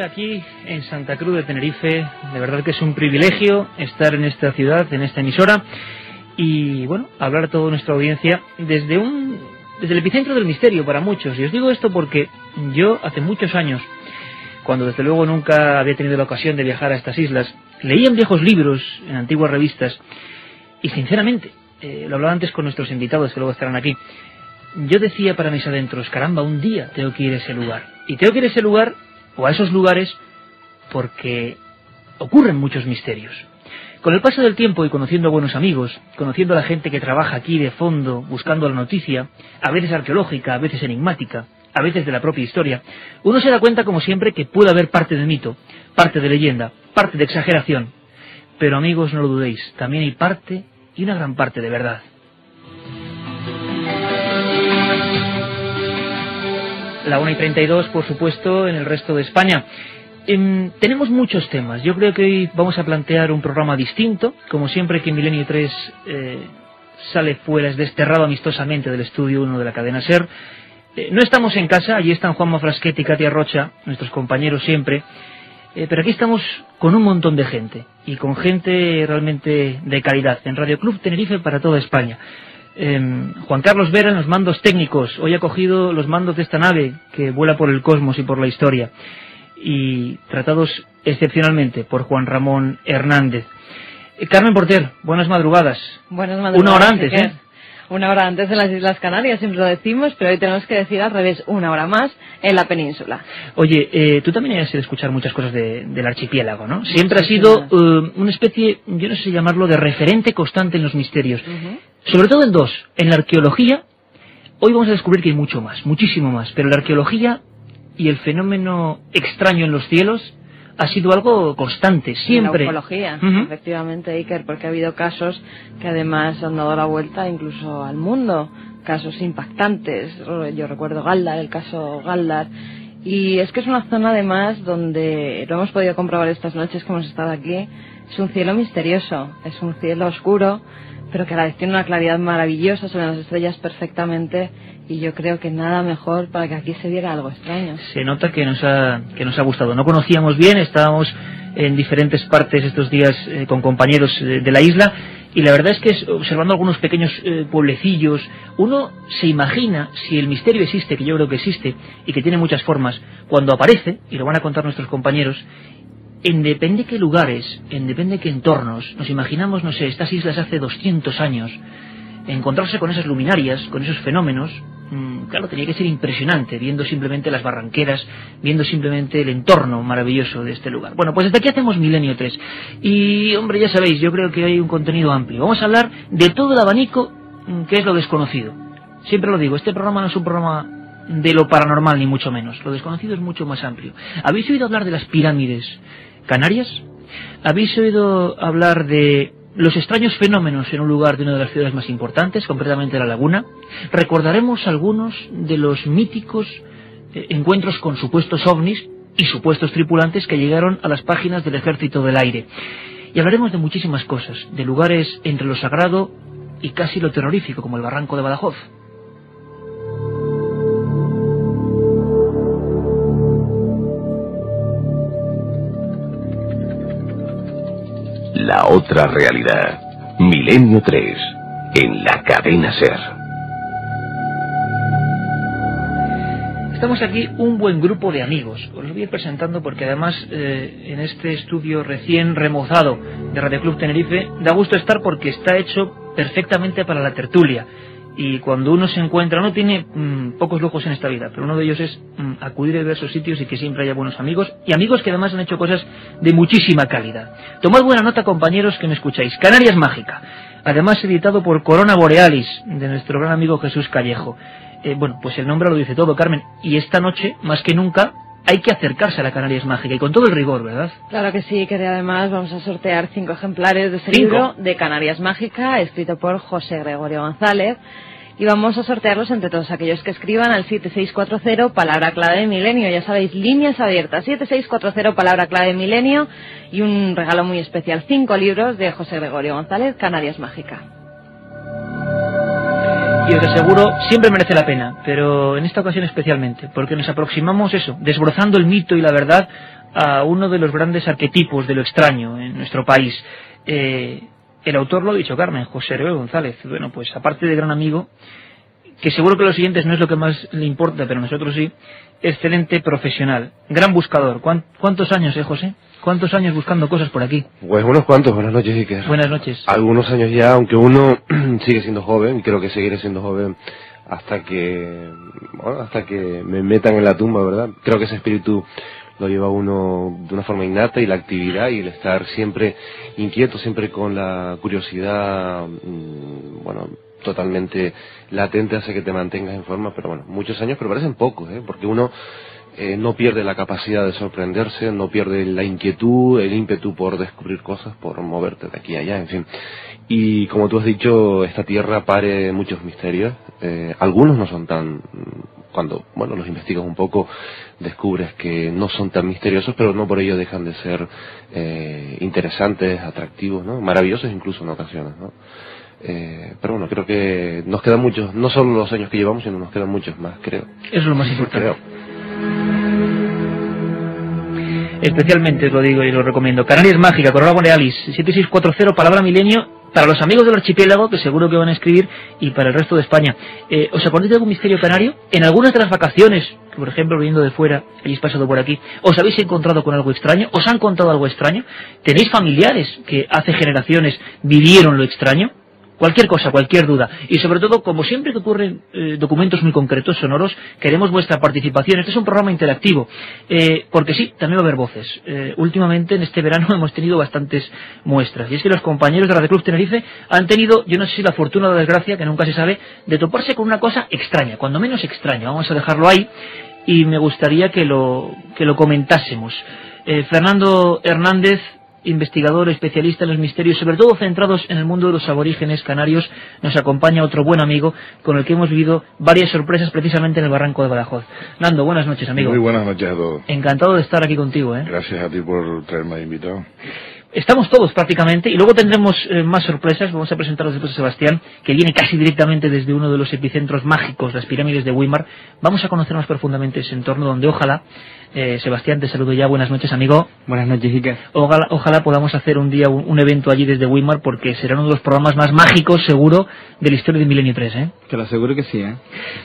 Aquí en Santa Cruz de Tenerife, de verdad que es un privilegio estar en esta ciudad, en esta emisora y bueno, hablar a toda nuestra audiencia desde el epicentro del misterio para muchos. Y os digo esto porque yo hace muchos años, cuando desde luego nunca había tenido la ocasión de viajar a estas islas, leía en viejos libros, en antiguas revistas y sinceramente, lo hablaba antes con nuestros invitados que luego estarán aquí, yo decía para mis adentros, caramba, un día tengo que ir a ese lugar. Y tengo que ir a ese lugar o a esos lugares porque ocurren muchos misterios. Con el paso del tiempo y conociendo a buenos amigos, conociendo a la gente que trabaja aquí de fondo, buscando la noticia, a veces arqueológica, a veces enigmática, a veces de la propia historia, uno se da cuenta, como siempre, que puede haber parte de mito, parte de leyenda, parte de exageración. Pero amigos, no lo dudéis, también hay parte, y una gran parte de verdad. La 1:32, por supuesto, en el resto de España. Tenemos muchos temas. Yo creo que hoy vamos a plantear un programa distinto. Como siempre que Milenio 3 sale fuera, es desterrado amistosamente del estudio 1 de la cadena SER. No estamos en casa, allí están Juanma Frasquet y Katia Rocha, nuestros compañeros siempre. Pero aquí estamos con un montón de gente. Y con gente realmente de calidad. En Radio Club Tenerife para toda España. Juan Carlos Vera en los mandos técnicos. Hoy ha cogido los mandos de esta nave que vuela por el cosmos y por la historia, y tratados excepcionalmente por Juan Ramón Hernández. Carmen Porter, buenas madrugadas. Buenas madrugadas. Una hora antes, ¿eh? Una hora antes en las Islas Canarias, siempre lo decimos, pero hoy tenemos que decir al revés, una hora más en la península. Oye, tú también has ido a escuchar muchas cosas del archipiélago, ¿no? Siempre has sido una especie, yo no sé llamarlo, de referente constante en los misterios. Sobre todo en dos, en la arqueología. Hoy vamos a descubrir que hay mucho más, muchísimo más, pero la arqueología y el fenómeno extraño en los cielos ha sido algo constante, siempre. La ufología, efectivamente, Iker, porque ha habido casos que además han dado la vuelta incluso al mundo, casos impactantes. Yo recuerdo Galdar, el caso Galdar, y es que es una zona además donde, lo hemos podido comprobar estas noches que hemos estado aquí, es un cielo misterioso, es un cielo oscuro, pero que a la vez tiene una claridad maravillosa, se ven las estrellas perfectamente, y yo creo que nada mejor para que aquí se viera algo extraño. Se nota que nos ha gustado. No conocíamos bien, estábamos en diferentes partes estos días con compañeros de la isla, y la verdad es que observando algunos pequeños pueblecillos, uno se imagina, si el misterio existe, que yo creo que existe, y que tiene muchas formas, cuando aparece, y lo van a contar nuestros compañeros, en depende qué lugares, en depende qué entornos, nos imaginamos, no sé, estas islas hace 200 años, encontrarse con esas luminarias, con esos fenómenos, claro, tenía que ser impresionante, viendo simplemente las barranqueras, viendo simplemente el entorno maravilloso de este lugar. Bueno, pues desde aquí hacemos Milenio 3, y hombre, ya sabéis, yo creo que hay un contenido amplio. Vamos a hablar de todo el abanico que es lo desconocido. Siempre lo digo, este programa no es un programa de lo paranormal, ni mucho menos. Lo desconocido es mucho más amplio. ¿Habéis oído hablar de las pirámides canarias? ¿Habéis oído hablar de los extraños fenómenos en un lugar de una de las ciudades más importantes, concretamente La Laguna? Recordaremos algunos de los míticos encuentros con supuestos ovnis y supuestos tripulantes que llegaron a las páginas del Ejército del Aire. Y hablaremos de muchísimas cosas, de lugares entre lo sagrado y casi lo terrorífico, como el Barranco de Badajoz. La otra realidad. Milenio 3. En la cadena SER. Estamos aquí un buen grupo de amigos. Os lo voy a ir presentando porque además en este estudio recién remozado de Radio Club Tenerife da gusto estar porque está hecho perfectamente para la tertulia. Y cuando uno se encuentra, uno tiene pocos lujos en esta vida, pero uno de ellos es acudir a diversos sitios y que siempre haya buenos amigos, y amigos que además han hecho cosas de muchísima calidad. Tomad buena nota, compañeros, que me escucháis. Canarias Mágica, además editado por Corona Borealis, de nuestro gran amigo Jesús Callejo. Bueno, pues el nombre lo dice todo, Carmen, y esta noche, más que nunca, hay que acercarse a la Canarias Mágica, y con todo el rigor, ¿verdad? Claro que sí, que además vamos a sortear 5 ejemplares de ese libro de Canarias Mágica, escrito por José Gregorio González, y vamos a sortearlos entre todos aquellos que escriban al 7640, palabra clave milenio. Ya sabéis, líneas abiertas, 7640, palabra clave milenio, y un regalo muy especial, 5 libros de José Gregorio González, Canarias Mágica. Y os aseguro, siempre merece la pena, pero en esta ocasión especialmente, porque nos aproximamos eso, desbrozando el mito y la verdad a uno de los grandes arquetipos de lo extraño en nuestro país. El autor lo ha dicho, Carmen, José Hervé González. Bueno, pues aparte de gran amigo, que seguro que los siguientes no es lo que más le importa, pero a nosotros sí, excelente profesional, gran buscador. ¿Cuántos años, José? ¿Cuántos años buscando cosas por aquí? Pues unos cuantos. Buenas noches, Iker. Buenas noches. Algunos años ya, aunque uno sigue siendo joven, y creo que seguiré siendo joven hasta que me metan en la tumba, ¿verdad? Creo que ese espíritu lo lleva uno de una forma innata, y la actividad y el estar siempre inquieto, siempre con la curiosidad, totalmente latente, hace que te mantengas en forma. Pero bueno, muchos años, pero parecen pocos, porque uno no pierde la capacidad de sorprenderse, no pierde la inquietud, el ímpetu por descubrir cosas, por moverte de aquí a allá, en fin. Y como tú has dicho, esta tierra pare muchos misterios. Algunos no son tan... Cuando los investigas un poco, descubres que no son tan misteriosos, pero no por ello dejan de ser interesantes, atractivos, ¿no? Maravillosos incluso en ocasiones, ¿no? Pero bueno, creo que nos quedan muchos, no solo los años que llevamos, sino nos quedan muchos más, creo. Eso es lo más importante. Creo. Especialmente os lo digo y lo recomiendo. Canarias Mágica, Corona Borealis, 7640, palabra milenio, para los amigos del archipiélago, que seguro que van a escribir, y para el resto de España. ¿Os acordáis de algún misterio canario? En algunas de las vacaciones, por ejemplo, viniendo de fuera, habéis pasado por aquí, ¿os habéis encontrado con algo extraño? ¿Os han contado algo extraño? ¿Tenéis familiares que hace generaciones vivieron lo extraño? Cualquier cosa, cualquier duda. Y sobre todo, como siempre que ocurren documentos muy concretos, sonoros, queremos vuestra participación. Este es un programa interactivo, porque sí, también va a haber voces. Últimamente, en este verano, hemos tenido bastantes muestras. Y es que los compañeros de Radio Club Tenerife han tenido, yo no sé si la fortuna o la desgracia, que nunca se sabe, de toparse con una cosa extraña, cuando menos extraña. Vamos a dejarlo ahí, y me gustaría que lo comentásemos. Fernando Hernández, investigador, especialista en los misterios, sobre todo centrados en el mundo de los aborígenes canarios, nos acompaña otro buen amigo con el que hemos vivido varias sorpresas precisamente en el Barranco de Badajoz. Nando, buenas noches, amigo. Muy buenas noches a todos. Encantado de estar aquí contigo. Gracias a ti por traerme invitado. Estamos todos prácticamente, y luego tendremos más sorpresas. Vamos a presentaros después a Sebastián, que viene casi directamente desde uno de los epicentros mágicos, las pirámides de Weimar. Vamos a conocer más profundamente ese entorno donde ojalá, Sebastián, te saludo ya, buenas noches, amigo. Buenas noches, Iker. Ojalá podamos hacer un día un evento allí desde Weimar, porque será uno de los programas más mágicos, seguro, de la historia de Milenio 3, Te lo aseguro que sí,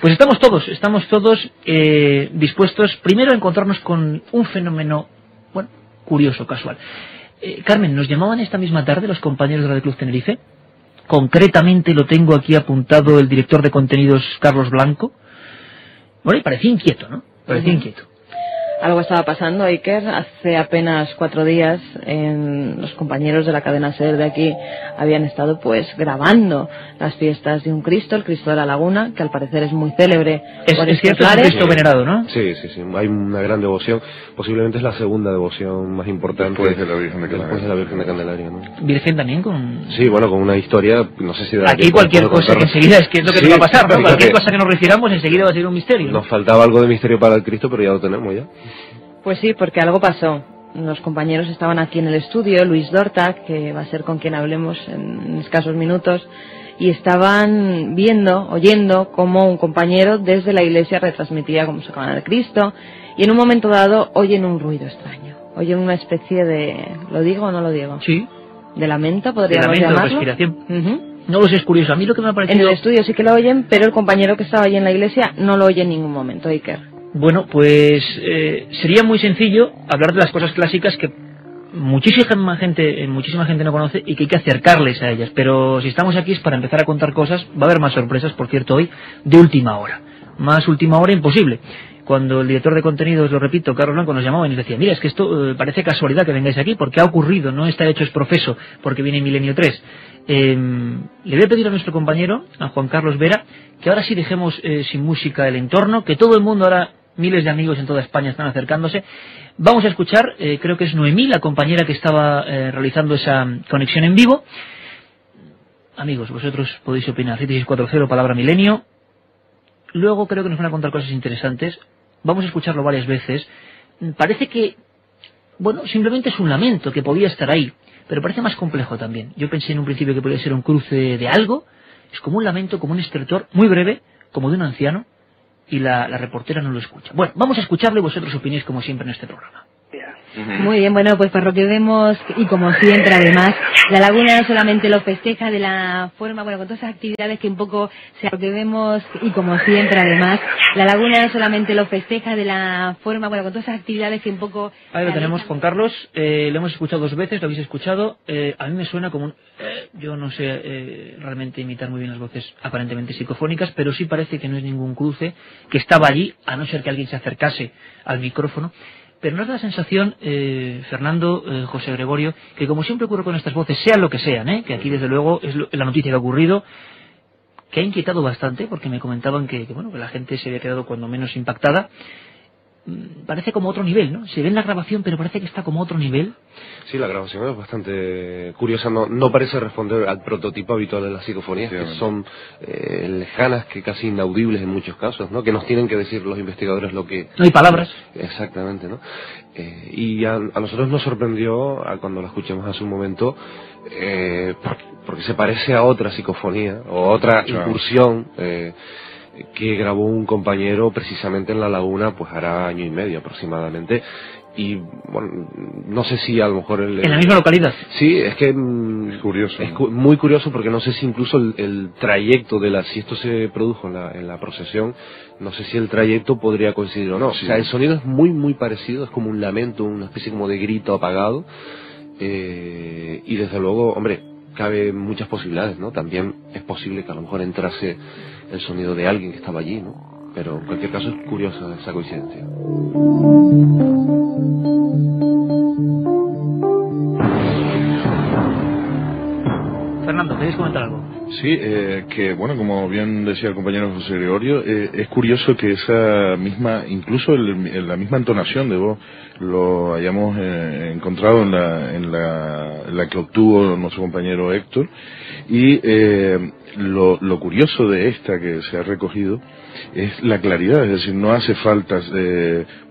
Pues estamos todos dispuestos, primero, a encontrarnos con un fenómeno, curioso, casual. Carmen, nos llamaban esta misma tarde los compañeros de Radio Club Tenerife. Concretamente lo tengo aquí apuntado el director de contenidos, Carlos Blanco. Y parecía inquieto, ¿no? Parecía inquieto. Algo estaba pasando, Iker. Hace apenas 4 días los compañeros de la cadena SER de aquí habían estado grabando las fiestas de un Cristo, el Cristo de la Laguna, que al parecer es muy célebre. Es cierto, es un Cristo venerado, ¿no? Sí, hay una gran devoción. Posiblemente es la segunda devoción más importante después de la Virgen de Candelaria. Después de la Virgen de Candelaria, ¿no? Virgen también con... Sí, con una historia, no sé si... Aquí cualquier cosa que enseguida es que es lo que te va a pasar, ¿no? Cualquier cosa que nos refiramos enseguida va a ser un misterio, ¿no? Nos faltaba algo de misterio para el Cristo, pero ya lo tenemos ya. Pues sí, porque algo pasó. Los compañeros estaban aquí en el estudio, Luis Dorta, que va a ser con quien hablemos en escasos minutos, y estaban oyendo cómo un compañero desde la iglesia retransmitía cómo sacaban al Cristo, y en un momento dado oyen un ruido extraño. Oyen una especie de... ¿Lo digo o no lo digo? Sí. ¿De lamento, podríamos llamarlo? De respiración. No lo sé, es curioso. A mí lo que me ha parecido... En el estudio sí que lo oyen, pero el compañero que estaba allí en la iglesia no lo oye en ningún momento, Iker. Bueno, pues sería muy sencillo hablar de las cosas clásicas que muchísima gente no conoce y que hay que acercarles a ellas. Pero si estamos aquí es para empezar a contar cosas. Va a haber más sorpresas, por cierto, hoy, de última hora. Más última hora imposible. Cuando el director de contenidos, lo repito, Carlos Blanco, nos llamaba y nos decía, mira, es que esto parece casualidad que vengáis aquí, porque ha ocurrido, no está hecho es profeso, porque viene Milenio 3. Le voy a pedir a nuestro compañero, a Juan Carlos Vera, que ahora sí dejemos sin música el entorno, que todo el mundo ahora... Miles de amigos en toda España están acercándose. Vamos a escuchar, creo que es Noemí, la compañera que estaba realizando esa conexión en vivo. Amigos, vosotros podéis opinar. 7640, palabra milenio. Luego creo que nos van a contar cosas interesantes. Vamos a escucharlo varias veces. Parece que, simplemente es un lamento que podía estar ahí, pero parece más complejo también. Yo pensé en un principio que podía ser un cruce de algo. Es como un lamento, como un estertor muy breve, como de un anciano. Y la reportera no lo escucha. Bueno, vamos a escucharlo y vosotros opinéis como siempre en este programa. Muy bien, bueno, pues por lo que vemos, y como siempre además, la laguna no solamente lo festeja de la forma, bueno, con todas esas actividades que un poco, lo que vemos, y como siempre además, la laguna no solamente lo festeja de la forma, bueno, con todas esas actividades que un poco... Ahí lo tenemos, Juan Carlos, lo hemos escuchado 2 veces, lo habéis escuchado, a mí me suena como un... yo no sé realmente imitar muy bien las voces aparentemente psicofónicas, pero sí parece que no es ningún cruce, que estaba allí, a no ser que alguien se acercase al micrófono. Pero nos da la sensación, Fernando, José Gregorio, que como siempre ocurre con estas voces, sean lo que sean, que aquí desde luego es la noticia que ha ocurrido, que ha inquietado bastante, porque me comentaban que bueno, que la gente se había quedado cuando menos impactada. Parece como otro nivel, ¿no? Se ve en la grabación, pero parece que está como otro nivel. Sí, la grabación es bastante curiosa, no parece responder al prototipo habitual de las psicofonías, que son lejanas, que casi inaudibles en muchos casos, ¿no? Que nos tienen que decir los investigadores lo que... No hay palabras. Exactamente, ¿no? Y a nosotros nos sorprendió, cuando la escuchamos hace un momento, porque se parece a otra psicofonía, o otra incursión, que grabó un compañero precisamente en La Laguna, pues hará 1 año y medio aproximadamente. Y bueno, no sé si a lo mejor en la misma localidad. Sí, es que es curioso, es muy curioso, porque no sé si incluso el trayecto de si esto se produjo en la procesión, no sé si el trayecto podría coincidir o no. Sí. O sea, el sonido es muy parecido, es como un lamento, una especie como de grito apagado, y desde luego, hombre, cabe muchas posibilidades, ¿no? También es posible que a lo mejor entrase el sonido de alguien que estaba allí, ¿no? Pero en cualquier caso es curiosa esa coincidencia. Fernando, ¿queréis comentar algo? Sí, que bueno, como bien decía el compañero José Gregorio, es curioso que esa misma, incluso la misma entonación de voz, lo hayamos encontrado en la que obtuvo nuestro compañero Héctor, y lo curioso de esta que se ha recogido es la claridad, es decir, no hace falta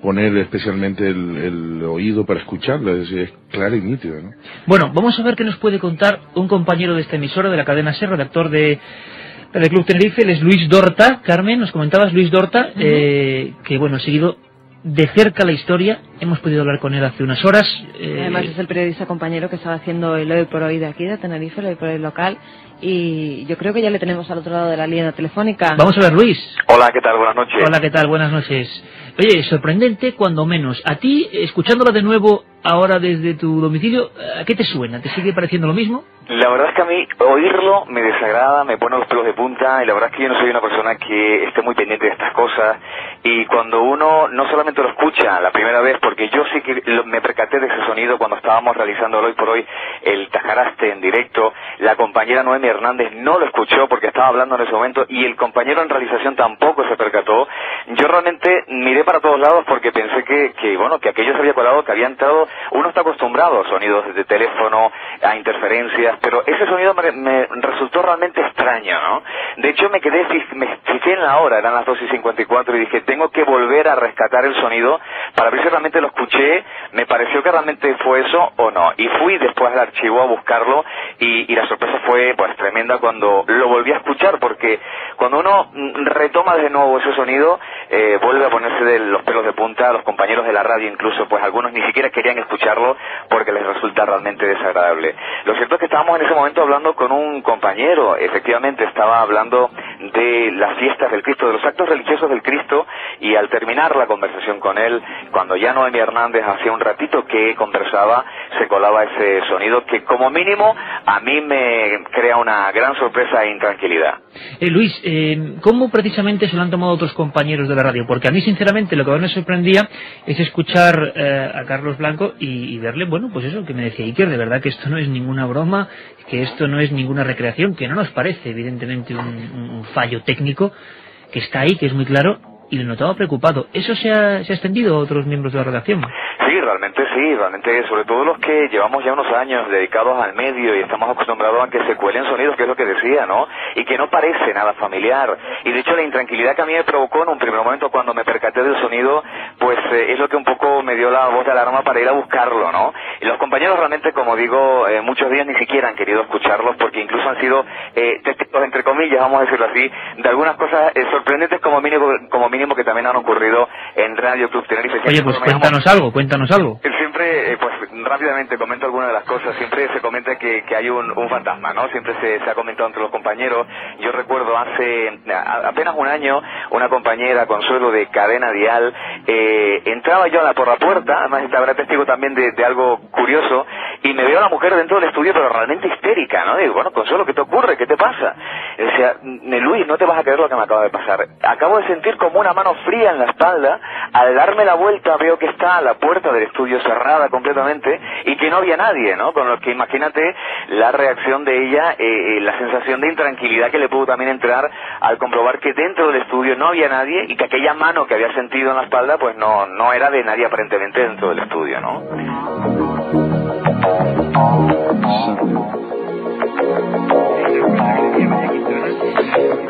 poner especialmente el oído para escucharla, es decir, es clara y nítida, ¿no? Bueno, vamos a ver qué nos puede contar un compañero de esta emisora, de la cadena SER, redactor del Club Tenerife, él es Luis Dorta. Carmen, nos comentabas Luis Dorta, que bueno, ha seguido de cerca la historia, hemos podido hablar con él hace unas horas. Además es el periodista compañero que estaba haciendo el Hoy por Hoy de aquí, de Tenerife, el Hoy por Hoy local, y yo creo que ya le tenemos al otro lado de la línea telefónica. Vamos a ver, Luis. Hola, ¿qué tal? Buenas noches. Hola, ¿qué tal? Buenas noches. Oye, sorprendente cuando menos. A ti, escuchándola de nuevo ahora desde tu domicilio, ¿a qué te suena? ¿Te sigue pareciendo lo mismo? La verdad es que a mí oírlo me desagrada, me pone los pelos de punta, y la verdad es que yo no soy una persona que esté muy pendiente de estas cosas, y cuando uno no solamente lo escucha la primera vez, porque yo sí que me percaté de ese sonido cuando estábamos realizando el Hoy por Hoy, el Tajaraste en directo, la compañera Noemi Hernández no lo escuchó porque estaba hablando en ese momento, y el compañero en realización tampoco se percató. Yo realmente miré para todos lados porque pensé que bueno, que aquello se había colado, que había entrado. Uno está acostumbrado a sonidos de teléfono, a interferencias, pero ese sonido me resultó realmente extraño, ¿no? De hecho me fijé en la hora, eran las 2:54, y dije, tengo que volver a rescatar el sonido para ver si realmente lo escuché, me pareció que realmente fue eso o no. Y fui después al archivo a buscarlo, y la sorpresa fue pues tremenda cuando lo volví a escuchar, porque cuando uno retoma de nuevo ese sonido, vuelve a ponerse de los pelos de punta. Los compañeros de la radio incluso, pues algunos ni siquiera querían escucharlo porque les resulta realmente desagradable. Lo cierto es que estábamos en ese momento hablando con un compañero, efectivamente estaba hablando de las fiestas del Cristo, de los actos religiosos del Cristo, y al terminar la conversación con él, cuando ya Noemi Hernández hacía un ratito que conversaba, se colaba ese sonido que como mínimo a mí me crea una gran sorpresa e intranquilidad. Luis, ¿cómo precisamente se lo han tomado otros compañeros de la radio? Porque a mí sinceramente lo que más me sorprendía es escuchar a Carlos Blanco y verle, bueno, pues eso que me decía Iker, de verdad que esto no es ninguna broma, que esto no es ninguna recreación, que no nos parece evidentemente un fallo técnico, que está ahí, que es muy claro, y lo notaba preocupado. ¿Eso se ha extendido a otros miembros de la redacción? Sí, realmente, sobre todo los que llevamos ya unos años dedicados al medio y estamos acostumbrados a que se cuelen sonidos, que es lo que decía, ¿no? Y que no parece nada familiar. Y de hecho la intranquilidad que a mí me provocó en un primer momento cuando me percaté del sonido, pues es lo que un poco me dio la voz de alarma para ir a buscarlo, ¿no? Y los compañeros realmente, como digo, muchos días ni siquiera han querido escucharlos porque incluso han sido testigos, entre comillas, vamos a decirlo así, de algunas cosas sorprendentes como mínimo que también han ocurrido en Radio Club Tenerife. Oye, pues cuéntanos algo. Siempre siempre, pues rápidamente comento algunas de las cosas. Siempre se comenta que hay un fantasma, ¿no? Siempre se ha comentado entre los compañeros. Yo recuerdo hace apenas un año, una compañera, Consuelo, de Cadena Dial, entraba yo por la puerta, además habrá testigo también de algo curioso, y me veo a la mujer dentro del estudio, pero realmente histérica, ¿no? Digo, bueno, Consuelo, ¿qué te ocurre? ¿Qué te pasa? Y decía, Luis, no te vas a creer lo que me acaba de pasar. Acabo de sentir como una mano fría en la espalda. Al darme la vuelta veo que está la puerta del estudio cerrada completamente y que no había nadie, ¿no? Con lo que imagínate la reacción de ella, la sensación de intranquilidad que le pudo también entrar al comprobar que dentro del estudio no había nadie y que aquella mano que había sentido en la espalda pues no era de nadie aparentemente dentro del estudio, ¿no?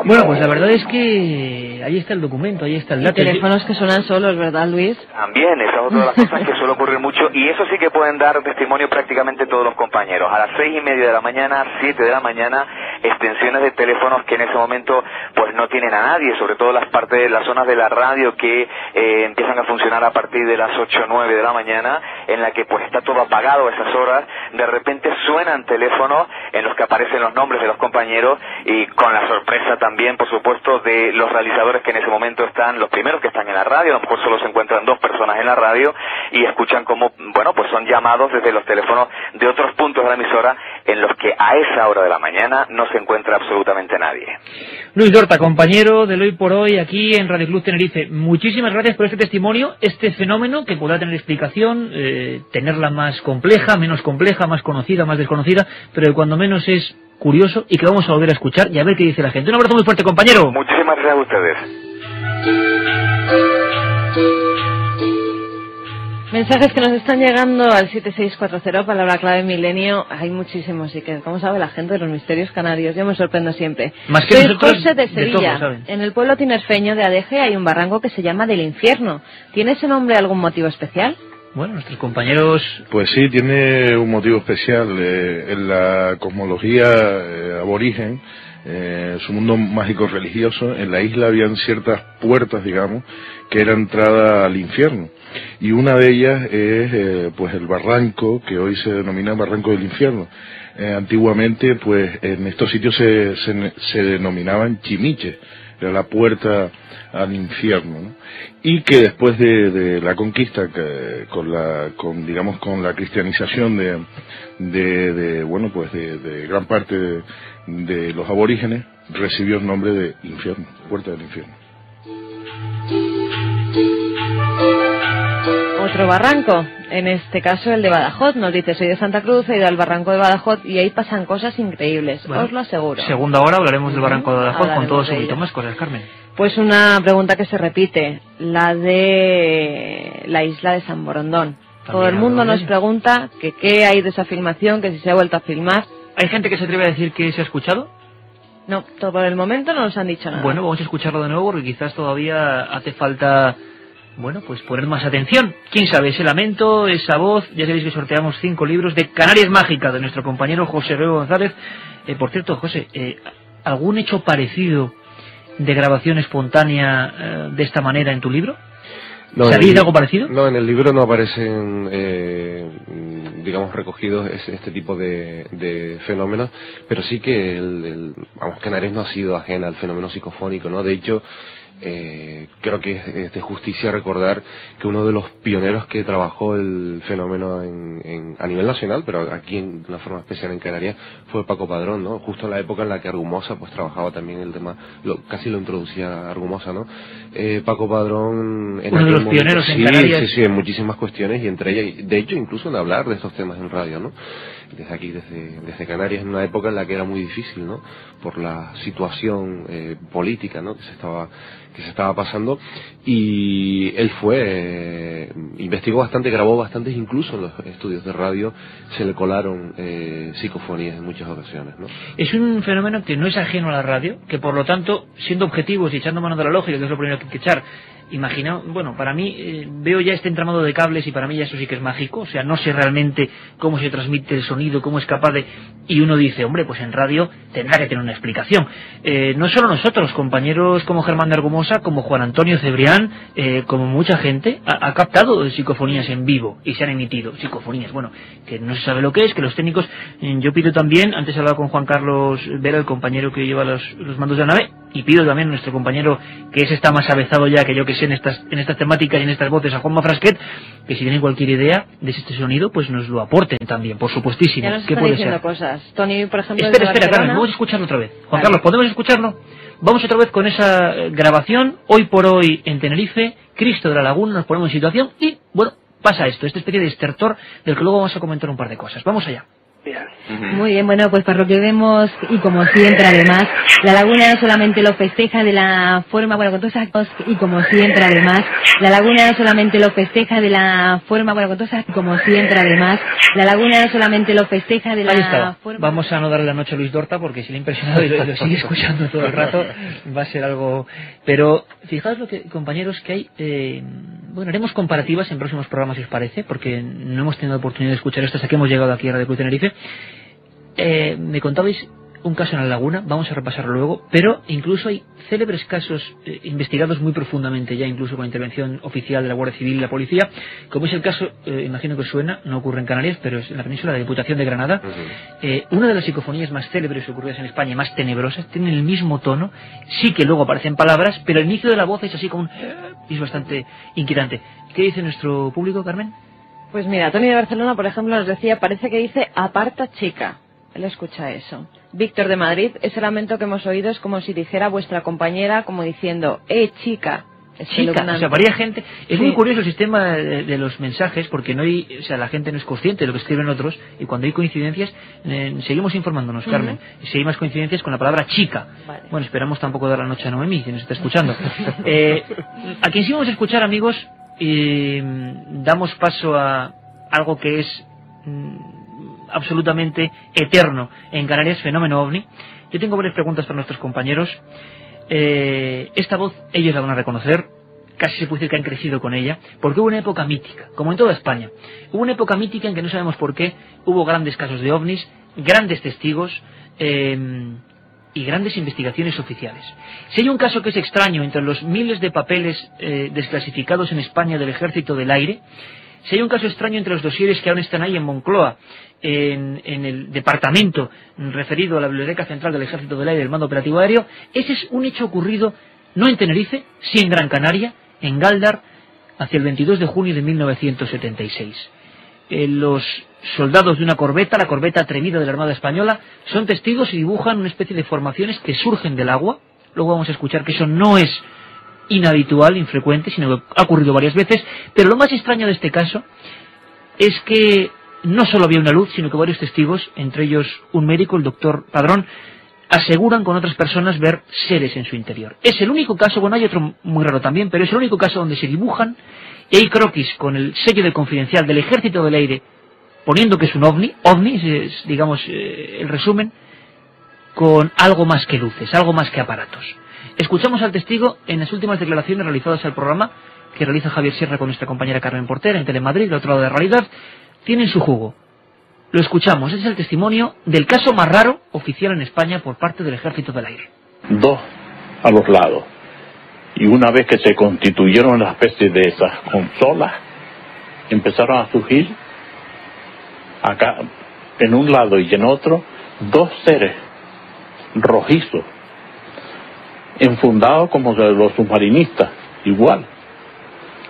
Bueno, pues la verdad es que ahí está el documento, ahí está el dato. Y teléfonos que suenan solos, ¿verdad, Luis? También, esa es otra de las cosas que suele ocurrir mucho, y eso sí que pueden dar testimonio prácticamente todos los compañeros. A las 6:30 de la mañana, 7 de la mañana, extensiones de teléfonos que en ese momento pues no tienen a nadie, sobre todo las zonas de la radio que empiezan a funcionar a partir de las 8 o 9 de la mañana, en la que pues está todo apagado a esas horas. De repente suenan teléfonos en los que aparecen los nombres de los compañeros, y con la sorpresa también, por supuesto, de los realizadores que en ese momento están, los primeros que están en la radio. A lo mejor solo se encuentran 2 personas en la radio y escuchan como, bueno, pues son llamados desde los teléfonos de otros puntos de la emisora en los que a esa hora de la mañana no se encuentra absolutamente nadie. Luis Dorta, compañero del Hoy por Hoy aquí en Radio Club Tenerife, muchísimas gracias por este testimonio, este fenómeno que podrá tener explicación, tenerla más compleja, menos compleja, más conocida, más desconocida, pero que cuando menos es curioso y que vamos a volver a escuchar y a ver qué dice la gente. Un abrazo muy fuerte, compañero. Muchísimas gracias a ustedes. Mensajes que nos están llegando al 7640, palabra clave milenio. Hay muchísimos, y que, como sabe la gente de los misterios canarios, yo me sorprendo siempre. Más que Soy nosotros, José de Sevilla. todo, en el pueblo tinerfeño de Adeje hay un barranco que se llama del Infierno. ¿Tiene ese nombre algún motivo especial? Bueno, nuestros compañeros... Pues sí, tiene un motivo especial. En la cosmología aborigen, su mundo mágico religioso, en la isla habían ciertas puertas, digamos, que era entrada al infierno. Y una de ellas es pues el barranco, que hoy se denomina Barranco del Infierno. Antiguamente, pues en estos sitios se denominaban chimiches, era la puerta al infierno, ¿no? Y que después de la conquista, con la cristianización de gran parte de los aborígenes, recibió el nombre de infierno, puerta del infierno. Otro barranco, en este caso el de Badajoz, nos dice: soy de Santa Cruz, he ido al barranco de Badajoz y ahí pasan cosas increíbles, bueno, os lo aseguro. Segunda hora hablaremos del barranco de Badajoz con todos de y más cosas, Carmen. Pues una pregunta que se repite, la de la isla de San Borondón. Todo el mundo nos pregunta que qué hay de esa filmación, que si se ha vuelto a filmar. ¿Hay gente que se atreve a decir que se ha escuchado? No, por el momento no nos han dicho nada. Bueno, vamos a escucharlo de nuevo porque quizás todavía hace falta... Bueno, pues poner más atención. ¿Quién sabe? Ese lamento, esa voz. Ya sabéis que sorteamos 5 libros de Canarias Mágica de nuestro compañero José Reo González. Por cierto, José, ¿algún hecho parecido de grabación espontánea de esta manera en tu libro? No, ¿Sabéis de algo parecido? No, en el libro no aparecen, digamos, recogidos este tipo de fenómenos, pero sí que Canarias no ha sido ajena al fenómeno psicofónico, ¿no? De hecho, creo que es de justicia recordar que uno de los pioneros que trabajó el fenómeno a nivel nacional, pero aquí de una forma especial en Canarias, fue Paco Padrón, ¿no? Justo en la época en la que Argumosa pues trabajaba también el tema, casi lo introducía Argumosa, ¿no? Paco Padrón... Uno de los pioneros en Canarias. Sí, en muchísimas cuestiones, y entre ellas, de hecho, incluso en hablar de estos temas en radio, ¿no? Desde aquí, desde Canarias, en una época en la que era muy difícil, ¿no? Por la situación política, ¿no? Que se estaba pasando, y él investigó bastante, grabó bastantes, incluso en los estudios de radio se le colaron psicofonías en muchas ocasiones, ¿no? Es un fenómeno que no es ajeno a la radio, que por lo tanto, siendo objetivos y echando mano de la lógica, que es lo primero que hay que echar, imagina, bueno, para mí veo ya este entramado de cables y para mí ya eso sí que es mágico, o sea, no sé realmente cómo se transmite el sonido, cómo es capaz de... Y uno dice, hombre, pues en radio tendrá que tener una explicación. No solo nosotros, compañeros como Germán de Argumosa, como Juan Antonio Cebrián, como mucha gente, ha captado psicofonías en vivo y se han emitido psicofonías, bueno, que no se sabe lo que es, que los técnicos, yo pido también, antes he hablado con Juan Carlos Vera, el compañero que lleva los mandos de la nave, y pido también a nuestro compañero que está más avezado ya que yo que sé en estas temáticas y en estas voces, a Juanma Frasquet, que si tienen cualquier idea de este sonido, pues nos lo aporten también, por supuestísimo. Ya nos ¿Qué están puede diciendo ser? Cosas. Tony, por ejemplo, Espera, Carmen, vamos a escucharlo otra vez. Juan Carlos, ¿podemos escucharlo? Vamos otra vez con esa grabación, hoy por hoy en Tenerife, Cristo de la Laguna, nos ponemos en situación y, bueno, pasa esto, esta especie de estertor del que luego vamos a comentar un par de cosas. Vamos allá. Muy bien, bueno, pues para lo que vemos, y como siempre además, la Laguna no solamente lo festeja de la forma, bueno, con todas esas cosas, y como siempre además, la Laguna no solamente lo festeja de la forma, bueno, con todas esas, como siempre además, la Laguna no solamente lo festeja de la forma... Vamos a no darle la noche a Luis Dorta porque si le ha impresionado y lo sigue escuchando todo el rato, va a ser algo... Pero fijaos lo que, compañeros, que hay... bueno, haremos comparativas en próximos programas, si os parece, porque no hemos tenido oportunidad de escuchar esto hasta que hemos llegado aquí a Radio Club Tenerife. Me contabais un caso en la Laguna, vamos a repasarlo luego, pero incluso hay célebres casos investigados muy profundamente ya, incluso con intervención oficial de la Guardia Civil y la Policía, como es el caso, imagino que os suena, no ocurre en Canarias, pero es en la península de la Diputación de Granada. Una de las psicofonías más célebres ocurridas en España, más tenebrosas, tienen el mismo tono, sí que luego aparecen palabras, pero el inicio de la voz es así como y es bastante inquietante. ¿Qué dice nuestro público, Carmen? Pues mira, Tony de Barcelona, por ejemplo, nos decía, parece que dice aparta chica. Él escucha eso. Víctor de Madrid, ese lamento que hemos oído es como si dijera vuestra compañera, como diciendo, chica. Chica, o sea, varía gente. Es muy curioso el sistema de los mensajes, porque no hay, o sea, la gente no es consciente de lo que escriben otros, y cuando hay coincidencias, seguimos informándonos, Carmen. Y si hay más coincidencias con la palabra chica. Vale. Bueno, esperamos tampoco dar la noche a Noemí, que nos está escuchando. A quien sí vamos a escuchar, amigos, damos paso a algo que es absolutamente eterno en Canarias, fenómeno ovni. Yo tengo varias preguntas para nuestros compañeros. Esta voz ellos la van a reconocer, casi se puede decir que han crecido con ella, porque hubo una época mítica, como en toda España. Hubo una época mítica en que no sabemos por qué hubo grandes casos de ovnis, grandes testigos y grandes investigaciones oficiales. Si hay un caso que es extraño entre los miles de papeles desclasificados en España del Ejército del Aire, si hay un caso extraño entre los dosieres que aún están ahí en Moncloa, en el departamento referido a la Biblioteca Central del Ejército del Aire del Mando Operativo Aéreo, ese es un hecho ocurrido no en Tenerife, sí en Gran Canaria, en Gáldar, hacia el 22 de junio de 1976. Los soldados de una corbeta, la corbeta atrevida de la Armada Española, son testigos y dibujan una especie de formaciones que surgen del agua. Luego vamos a escuchar que eso no es inhabitual, infrecuente, sino que ha ocurrido varias veces, pero lo más extraño de este caso es que no solo había una luz, sino que varios testigos, entre ellos un médico, el doctor Padrón, aseguran con otras personas ver seres en su interior. Es el único caso, bueno, hay otro muy raro también, pero es el único caso donde se dibujan y hay croquis con el sello de confidencial del Ejército del Aire, poniendo que es un ovni es, digamos, el resumen, con algo más que luces, algo más que aparatos. Escuchamos al testigo en las últimas declaraciones realizadas al programa que realiza Javier Sierra con nuestra compañera Carmen Portera en Telemadrid, del otro lado de la realidad. Tienen su jugo. Lo escuchamos. Ese es el testimonio del caso más raro oficial en España por parte del Ejército del Aire. Dos a los lados. Y una vez que se constituyeron las especies de esas consolas, empezaron a surgir acá, en un lado y en otro, dos seres rojizos, enfundados como los submarinistas, igual,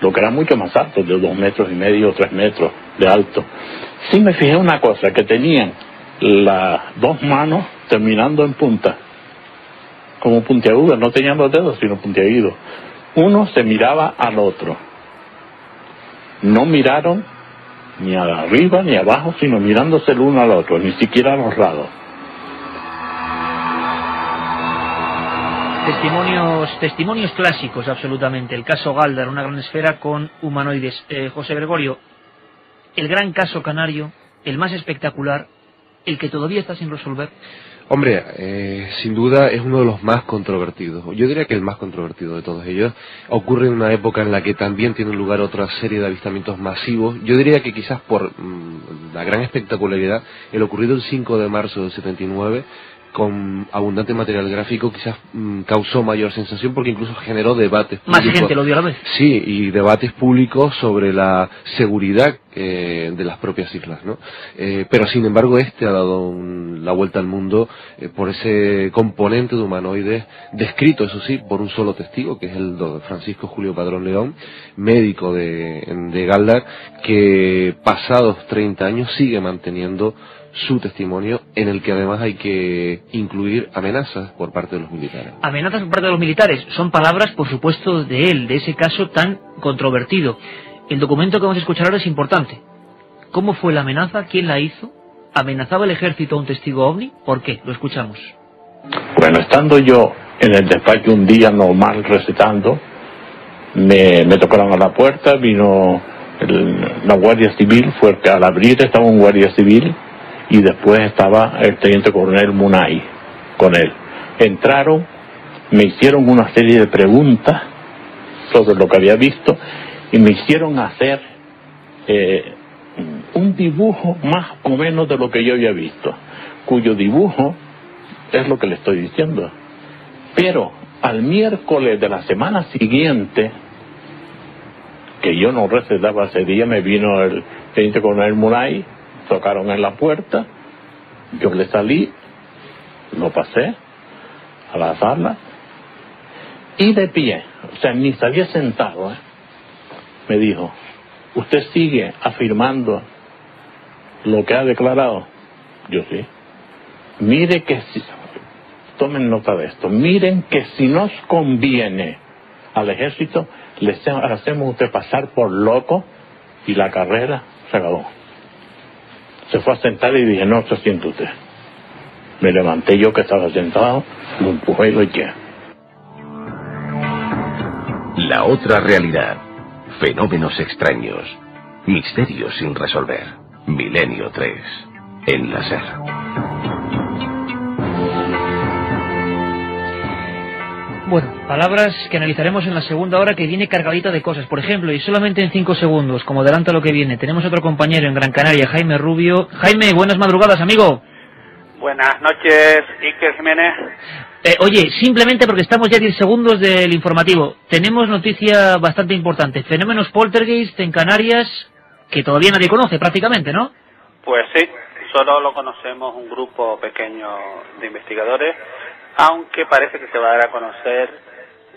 lo que era mucho más alto, de 2,5 metros, 3 metros de alto. Sí me fijé una cosa, que tenían las dos manos terminando en punta, como puntiagudas, no tenían los dedos, sino puntiagudos. Uno se miraba al otro. No miraron ni arriba ni abajo, sino mirándose el uno al otro, ni siquiera a los lados. Testimonios clásicos, absolutamente. El caso Gáldar, una gran esfera con humanoides. José Gregorio, el gran caso canario, el más espectacular, el que todavía está sin resolver? Hombre, sin duda es uno de los más controvertidos. Yo diría que el más controvertido de todos ellos. Ocurre en una época en la que también tienen lugar otra serie de avistamientos masivos. Yo diría que quizás por la gran espectacularidad, el ocurrido el 5 de marzo del 79, con abundante material gráfico, quizás causó mayor sensación porque incluso generó debates públicos. Más gente lo vio a la vez. Sí, y debates públicos sobre la seguridad de las propias islas, ¿no? Pero sin embargo ha dado la vuelta al mundo por ese componente de humanoides descrito, eso sí, por un solo testigo, que es el Francisco Julio Padrón León, médico de Galdar, que pasados 30 años sigue manteniendo su testimonio, en el que además hay que incluir amenazas por parte de los militares. Amenazas por parte de los militares son palabras, por supuesto, de él, de ese caso tan controvertido. El documento que vamos a escuchar ahora es importante. ¿Cómo fue la amenaza? ¿Quién la hizo? ¿Amenazaba el ejército a un testigo ovni? ¿Por qué? Lo escuchamos. Bueno, estando yo en el despacho un día normal recetando, me tocaron a la puerta, vino la Guardia Civil, fue al abrir estaba un Guardia Civil, y después estaba el teniente coronel Munay con él. Entraron, me hicieron una serie de preguntas sobre lo que había visto y me hicieron hacer un dibujo más o menos de lo que yo había visto, cuyo dibujo es lo que le estoy diciendo. Pero al miércoles de la semana siguiente, que yo no recetaba ese día, me vino el teniente coronel Munay, tocaron en la puerta, yo le salí, lo pasé a la sala y de pie, o sea, ni se había sentado, me dijo: ¿usted sigue afirmando lo que ha declarado? Yo sí. Mire que si, tomen nota de esto, miren que si nos conviene al ejército, le hacemos a usted pasar por loco y la carrera se acabó. Se fue a sentar y dije: no se siente usted. Me levanté yo que estaba sentado, lo empujé y lo eché. La otra realidad. Fenómenos extraños. Misterios sin resolver. Milenio 3. En la SER. Bueno, palabras que analizaremos en la segunda hora, que viene cargadita de cosas. Por ejemplo, y solamente en 5 segundos, como adelanta lo que viene, tenemos otro compañero en Gran Canaria, Jaime Rubio. Jaime, buenas madrugadas, amigo. Buenas noches, Iker Jiménez. Oye, simplemente porque estamos ya 10 segundos del informativo, tenemos noticia bastante importante. Fenómenos poltergeist en Canarias, que todavía nadie conoce prácticamente, ¿no? Pues sí, solo lo conocemos un grupo pequeño de investigadores, aunque parece que se va a dar a conocer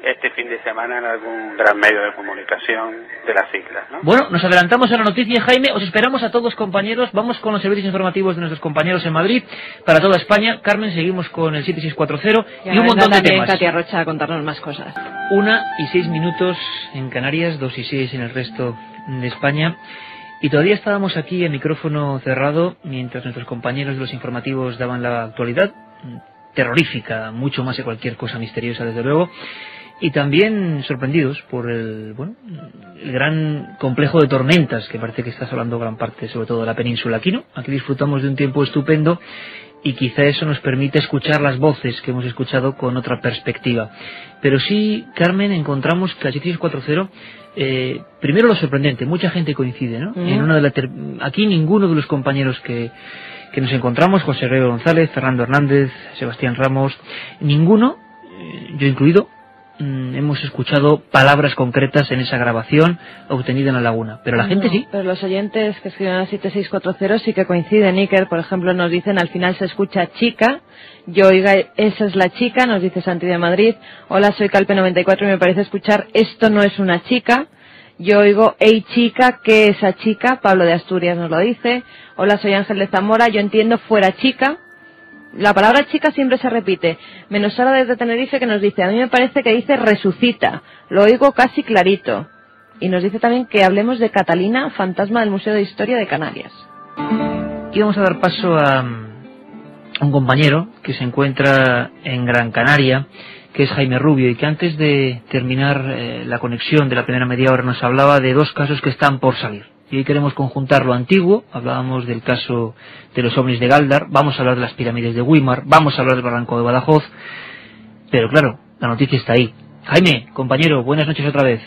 este fin de semana en algún gran medio de comunicación de las islas, ¿no? Bueno, nos adelantamos a la noticia, Jaime. Os esperamos a todos, compañeros. Vamos con los servicios informativos de nuestros compañeros en Madrid para toda España. Carmen, seguimos con el 7640 y un montón de temas. Katia Rocha a contarnos más cosas. 1:06 en Canarias, 2:06 en el resto de España. Y todavía estábamos aquí a micrófono cerrado mientras nuestros compañeros de los informativos daban la actualidad terrorífica, mucho más que cualquier cosa misteriosa, desde luego. Y también sorprendidos por el gran complejo de tormentas que parece que está asolando gran parte, sobre todo de la península. Aquí no, aquí disfrutamos de un tiempo estupendo y quizá eso nos permite escuchar las voces que hemos escuchado con otra perspectiva. Pero sí, Carmen, encontramos que a 7640, primero lo sorprendente, mucha gente coincide, ¿no? Aquí ninguno de los compañeros que nos encontramos, José Guerrero González, Fernando Hernández, Sebastián Ramos, ninguno, yo incluido, hemos escuchado palabras concretas en esa grabación obtenida en la laguna, pero la gente sí. Pero los oyentes que escriben a 7640 sí que coinciden. Iker, por ejemplo, nos dicen: al final se escucha chica. Yo oiga, esa es la chica, nos dice Santi de Madrid. Hola, soy Calpe94 y me parece escuchar: esto no es una chica. Yo oigo: hey chica, ¿qué es esa chica? Pablo de Asturias nos lo dice. Hola, soy Ángel de Zamora, yo entiendo fuera chica. La palabra chica siempre se repite, menos Sara desde Tenerife, que nos dice: a mí me parece que dice resucita, lo oigo casi clarito. Y nos dice también que hablemos de Catalina, fantasma del Museo de Historia de Canarias. Y vamos a dar paso a un compañero que se encuentra en Gran Canaria, que es Jaime Rubio, y que antes de terminar la conexión de la primera media hora nos hablaba de 2 casos que están por salir. y hoy queremos conjuntar lo antiguo. Hablábamos del caso de los ovnis de Galdar, vamos a hablar de las pirámides de Weimar, vamos a hablar del barranco de Badajoz, pero claro, la noticia está ahí. Jaime, compañero, buenas noches otra vez.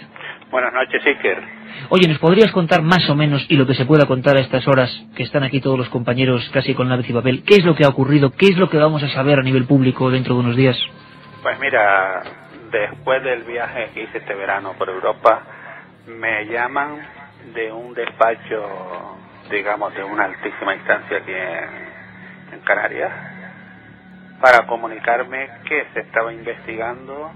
Buenas noches, Iker. Oye, ¿nos podrías contar más o menos, y lo que se pueda contar a estas horas, que están aquí todos los compañeros casi con lápiz y papel, qué es lo que ha ocurrido, qué es lo que vamos a saber a nivel público dentro de unos días? Pues mira, después del viaje que hice este verano por Europa, me llaman de un despacho, digamos, de una altísima instancia aquí en Canarias, para comunicarme que se estaba investigando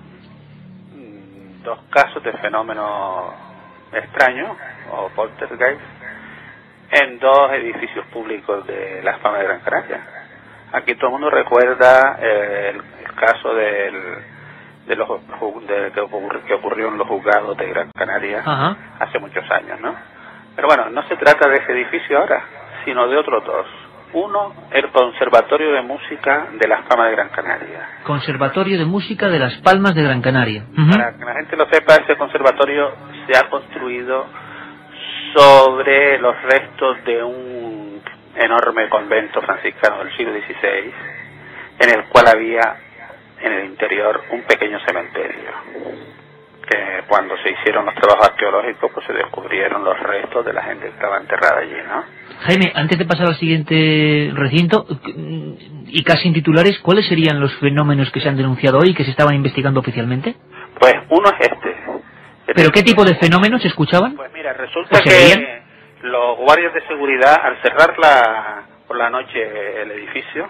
2 casos de fenómenos extraños o poltergeist en 2 edificios públicos de Las Palmas de Gran Canaria. Aquí todo el mundo recuerda el caso que ocurrió en los juzgados de Gran Canaria. Ajá. Hace muchos años, ¿no? Pero bueno, no se trata de ese edificio ahora, sino de otros 2. Uno, el Conservatorio de Música de Las Palmas de Gran Canaria. Conservatorio de Música de Las Palmas de Gran Canaria. Para que la gente lo sepa, ese conservatorio se ha construido sobre los restos de un enorme convento franciscano del siglo XVI, en el cual había en el interior un pequeño cementerio, que cuando se hicieron los trabajos arqueológicos pues se descubrieron los restos de la gente que estaba enterrada allí, ¿no? Jaime, antes de pasar al siguiente recinto, y casi en titulares, ¿cuáles serían los fenómenos que se han denunciado hoy y que se estaban investigando oficialmente? Pues uno es este. ¿Pero qué tipo de fenómenos se escuchaban? Pues mira, resulta que los guardias de seguridad, al cerrar por la noche el edificio,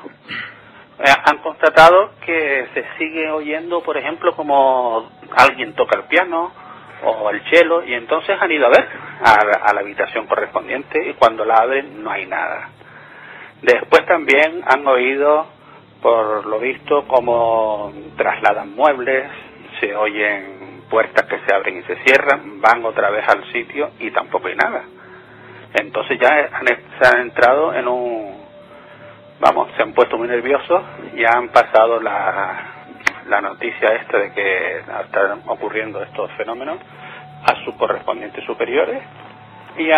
han constatado que se sigue oyendo, por ejemplo, como alguien toca el piano o el cello, y entonces han ido a ver a la habitación correspondiente, y cuando la abren no hay nada. Después también han oído, por lo visto, como trasladan muebles, se oyen puertas que se abren y se cierran, van otra vez al sitio y tampoco hay nada. Entonces ya se han entrado en se han puesto muy nerviosos y han pasado la noticia esta de que están ocurriendo estos fenómenos a sus correspondientes superiores y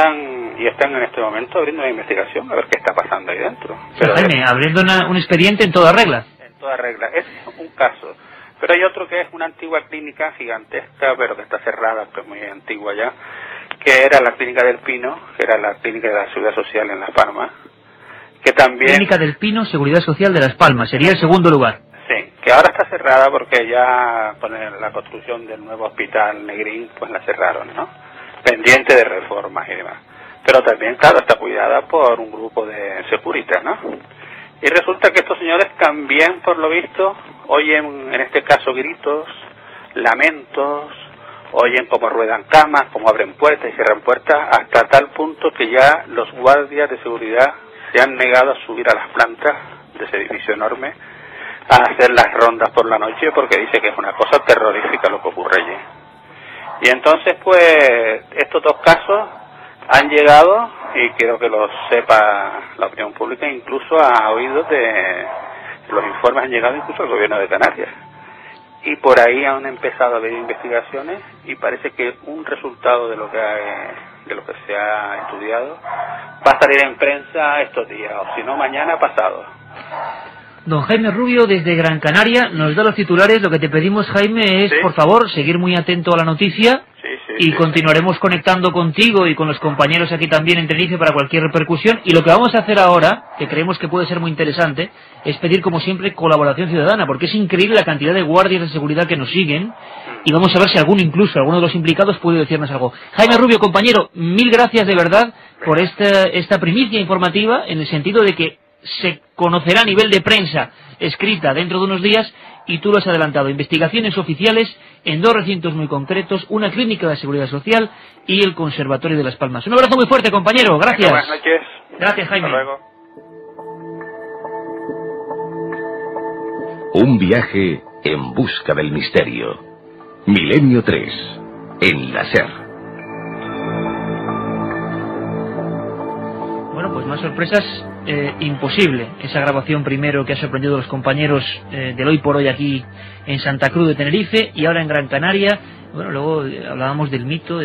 están en este momento abriendo una investigación a ver qué está pasando ahí dentro. Pero Jaime, abriendo un expediente en toda regla. En toda regla. Es un caso. Pero hay otro que es una antigua clínica gigantesca, pero que está cerrada, que es muy antigua ya, que era la Clínica del Pino, que era la clínica de la Seguridad Social en Las Palmas, que también... Clínica del Pino, Seguridad Social de Las Palmas, sería el segundo lugar. Sí, que ahora está cerrada porque ya con la construcción del nuevo hospital Negrín, pues la cerraron, ¿no? Pendiente de reformas y demás. Pero también, claro, está cuidada por un grupo de securitas, ¿no? Y resulta que estos señores también, por lo visto, oyen, en este caso, gritos, lamentos, oyen cómo ruedan camas, cómo abren puertas y cierran puertas, hasta tal punto que ya los guardias de seguridad se han negado a subir a las plantas de ese edificio enorme a hacer las rondas por la noche, porque dice que es una cosa terrorífica lo que ocurre allí. Y entonces, pues, estos 2 casos han llegado, y quiero que lo sepa la opinión pública, incluso a oídos de los informes han llegado incluso al gobierno de Canarias. Y por ahí han empezado a haber investigaciones y parece que un resultado de lo que se ha estudiado va a salir en prensa estos días, o si no mañana pasado. Don Jaime Rubio, desde Gran Canaria, nos da los titulares. Lo que te pedimos, Jaime, es, ¿sí?, por favor, seguir muy atento a la noticia. Y continuaremos conectando contigo y con los compañeros aquí también en Tenerife para cualquier repercusión. Y lo que vamos a hacer ahora, que creemos que puede ser muy interesante, es pedir, como siempre, colaboración ciudadana, porque es increíble la cantidad de guardias de seguridad que nos siguen, y vamos a ver si alguno de los implicados puede decirnos algo. Jaime Rubio, compañero, mil gracias de verdad por esta primicia informativa, en el sentido de que se conocerá a nivel de prensa escrita dentro de unos días, y tú lo has adelantado, investigaciones oficiales en 2 recintos muy concretos, una clínica de seguridad social y el Conservatorio de Las Palmas. Un abrazo muy fuerte, compañero, gracias. Buenas noches. Gracias, Jaime. Hasta luego. Un viaje en busca del misterio. Milenio 3, en la SER. Bueno, pues más sorpresas, imposible. Esa grabación primero que ha sorprendido a los compañeros del Hoy por Hoy aquí en Santa Cruz de Tenerife y ahora en Gran Canaria. Bueno, luego hablábamos del mito.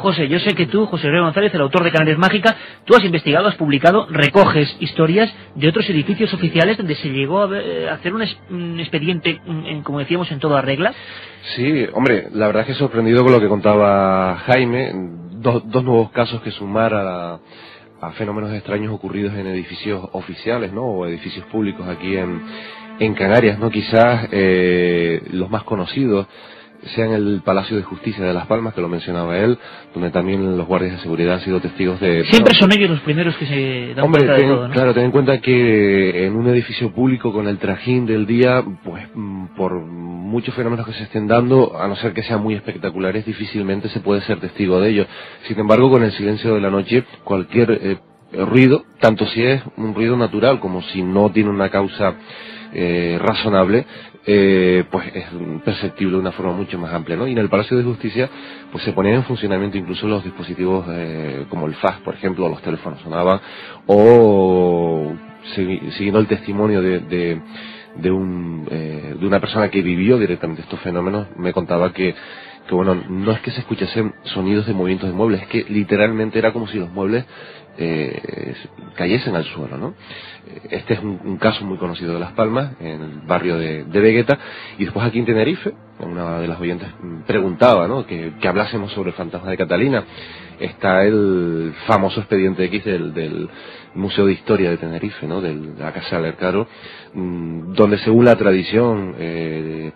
José, yo sé que tú, José Gregorio González, el autor de Canarias Mágica, tú has investigado, has publicado, recoges historias de otros edificios oficiales donde se llegó a hacer un expediente, como decíamos, en toda regla. Sí, hombre, la verdad es que he sorprendido con lo que contaba Jaime, dos nuevos casos que sumar a fenómenos extraños ocurridos en edificios oficiales, ¿no? O edificios públicos aquí en Canarias, ¿no? Quizás los más conocidos sean el Palacio de Justicia de Las Palmas, que lo mencionaba él, donde también los guardias de seguridad han sido testigos de... Siempre son ellos los primeros que se dan cuenta de todo, ¿no? Claro, ten en cuenta que en un edificio público con el trajín del día, pues por muchos fenómenos que se estén dando, a no ser que sean muy espectaculares, difícilmente se puede ser testigo de ellos. Sin embargo, con el silencio de la noche, cualquier ruido, tanto si es un ruido natural como si no tiene una causa razonable, pues es perceptible de una forma mucho más amplia, ¿no? Y en el Palacio de Justicia pues se ponían en funcionamiento incluso los dispositivos como el fax, por ejemplo, los teléfonos sonaban, o siguiendo el testimonio de una persona que vivió directamente estos fenómenos, me contaba que bueno, no es que se escuchasen sonidos de movimientos de muebles, es que literalmente era como si los muebles cayesen al suelo, ¿no? Este es un caso muy conocido de Las Palmas, en el barrio de Vegueta, y después aquí en Tenerife, una de las oyentes preguntaba, ¿no?, que hablásemos sobre el fantasma de Catalina. Está el famoso expediente X del Museo de Historia de Tenerife, ¿no?, de la Casa del Arcaro, donde según la tradición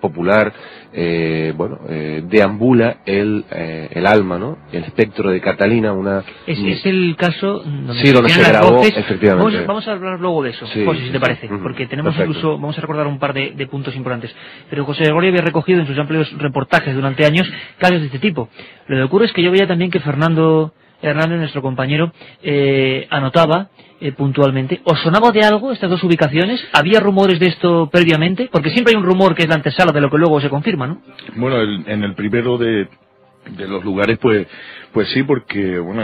popular, deambula el alma, ¿no?, el espectro de Catalina, es el caso donde, sí, donde se grabó, efectivamente. Vamos a hablar luego de eso, sí, José, si te parece, porque tenemos incluso, vamos a recordar un par de puntos importantes. Pero José Gregorio había recogido en sus amplios reportajes durante años casos de este tipo. Lo que ocurre es que yo veía también que Fernando Hernández, nuestro compañero, anotaba puntualmente. ¿Os sonaba de algo estas dos ubicaciones? ¿Había rumores de esto previamente? Porque siempre hay un rumor que es la antesala de lo que luego se confirma, ¿no? Bueno, en el primero de los lugares, pues sí, porque, bueno,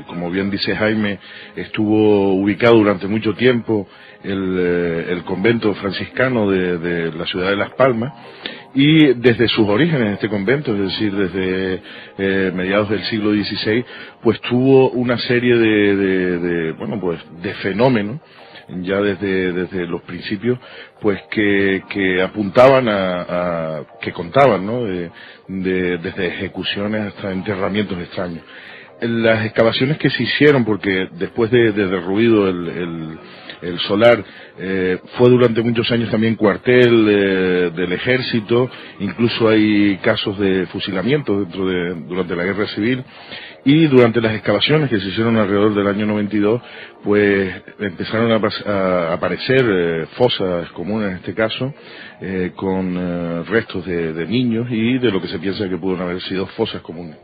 como bien dice Jaime, estuvo ubicado durante mucho tiempo el convento franciscano de la ciudad de Las Palmas, y desde sus orígenes este convento, es decir, desde mediados del siglo XVI, pues tuvo una serie de fenómenos, ya desde los principios, pues que apuntaban que contaban, ¿no?, desde ejecuciones hasta enterramientos extraños. Las excavaciones que se hicieron, porque después de derruido el solar, fue durante muchos años también cuartel del ejército, incluso hay casos de fusilamiento durante la guerra civil, y durante las excavaciones que se hicieron alrededor del año 92, pues empezaron a aparecer fosas comunes en este caso, con restos de niños y de lo que se piensa que pudieron haber sido fosas comunes.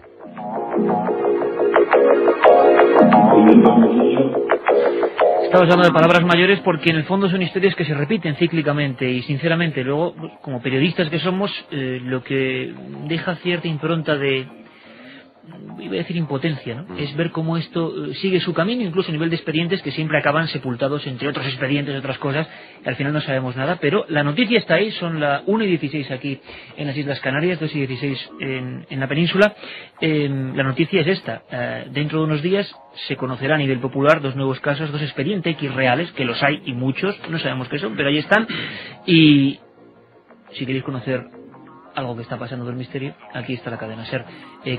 Estamos hablando de palabras mayores porque en el fondo son historias que se repiten cíclicamente y sinceramente luego, como periodistas que somos, lo que deja cierta impronta de, iba a decir impotencia, ¿no? Es ver cómo esto sigue su camino, incluso a nivel de expedientes que siempre acaban sepultados entre otros expedientes y otras cosas, que al final no sabemos nada, pero la noticia está ahí, son la 1:16 aquí en las Islas Canarias, 2:16 en la península. La noticia es esta, dentro de unos días se conocerá a nivel popular dos nuevos casos, dos expedientes X reales, que los hay y muchos, no sabemos qué son, pero ahí están, y si queréis conocer algo que está pasando del misterio, aquí está la cadena SER.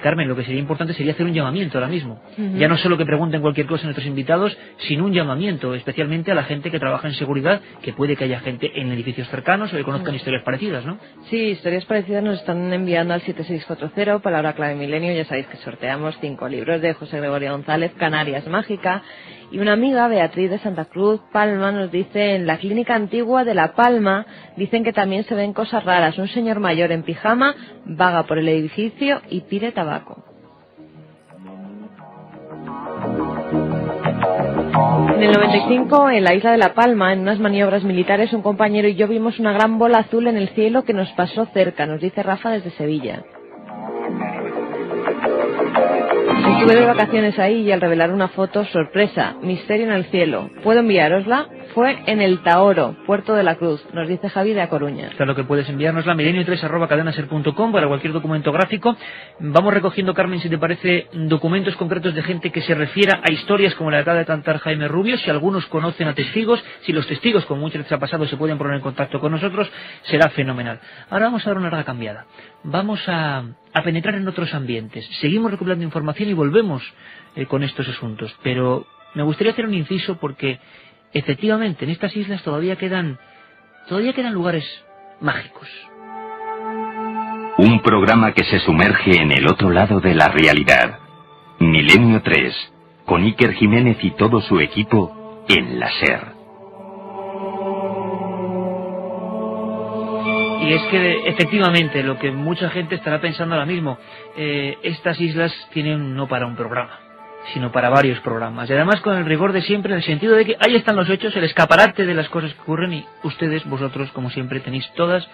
Carmen, lo que sería importante sería hacer un llamamiento ahora mismo. Ya no solo que pregunten cualquier cosa a nuestros invitados, sino un llamamiento, especialmente a la gente que trabaja en seguridad, que puede que haya gente en edificios cercanos o que conozcan historias parecidas, ¿no? Sí, historias parecidas nos están enviando al 7640, palabra clave milenio. Ya sabéis que sorteamos 5 libros de José Gregorio González, Canarias Mágica. Y una amiga, Beatriz de Santa Cruz, Palma, nos dice, en la clínica antigua de La Palma, dicen que también se ven cosas raras. Un señor mayor en pijama vaga por el edificio y pide tabaco. En el 95, en la isla de La Palma, en unas maniobras militares, un compañero y yo vimos una gran bola azul en el cielo que nos pasó cerca, nos dice Rafa desde Sevilla. Estuve de vacaciones ahí y al revelar una foto, sorpresa, misterio en el cielo. ¿Puedo enviárosla? fue en el Taoro, Puerto de la Cruz, nos dice Javi de A Coruña. Claro que puedes enviárnosla a milenio3@cadenaser.com para cualquier documento gráfico. Vamos recogiendo, Carmen, si te parece, documentos concretos de gente que se refiera a historias como la que acaba de cantar Jaime Rubio. Si algunos conocen a testigos, si los testigos, como muchas veces ha pasado, se pueden poner en contacto con nosotros, será fenomenal. Ahora vamos a dar una larga cambiada. Vamos a penetrar en otros ambientes. Seguimos recopilando información y volvemos con estos asuntos. Pero me gustaría hacer un inciso porque, efectivamente, en estas islas todavía quedan lugares mágicos. Un programa que se sumerge en el otro lado de la realidad. Milenio 3, con Iker Jiménez y todo su equipo en la SER. Y es que, efectivamente, lo que mucha gente estará pensando ahora mismo, estas islas tienen no para un programa, sino para varios programas. Y además con el rigor de siempre, en el sentido de que ahí están los hechos, el escaparate de las cosas que ocurren, y ustedes, vosotros, como siempre, tenéis todas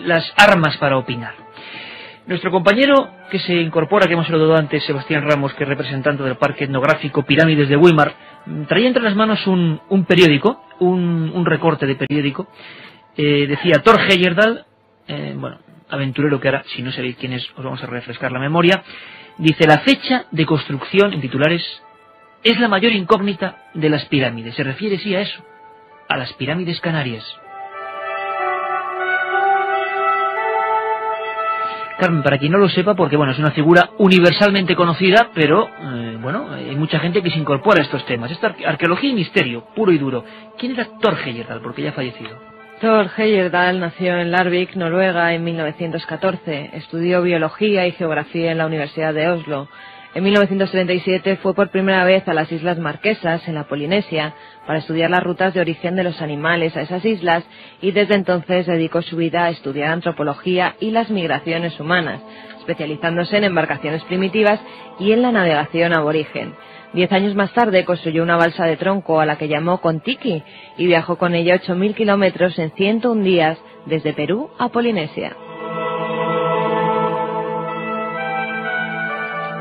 las armas para opinar. Nuestro compañero que se incorpora, que hemos saludado antes, Sebastián Ramos, que es representante del Parque Etnográfico Pirámides de Weimar, traía entre las manos un periódico, un recorte de periódico. Decía Thor Heyerdahl, aventurero que ahora, si no sabéis quién es, os vamos a refrescar la memoria. Dice: la fecha de construcción, en titulares, es la mayor incógnita de las pirámides. Se refiere, sí, a eso, a las pirámides canarias. Carmen, para quien no lo sepa, porque es una figura universalmente conocida, pero hay mucha gente que se incorpora a estos temas. Esta arqueología y misterio, puro y duro. ¿Quién era Thor Heyerdahl? Porque ya ha fallecido. Thor Heyerdahl nació en Larvik, Noruega, en 1914. Estudió biología y geografía en la Universidad de Oslo. En 1937 fue por primera vez a las Islas Marquesas, en la Polinesia, para estudiar las rutas de origen de los animales a esas islas, y desde entonces dedicó su vida a estudiar antropología y las migraciones humanas, especializándose en embarcaciones primitivas y en la navegación aborigen. 10 años más tarde construyó una balsa de tronco a la que llamó Kon-Tiki y viajó con ella 8.000 kilómetros en 101 días desde Perú a Polinesia.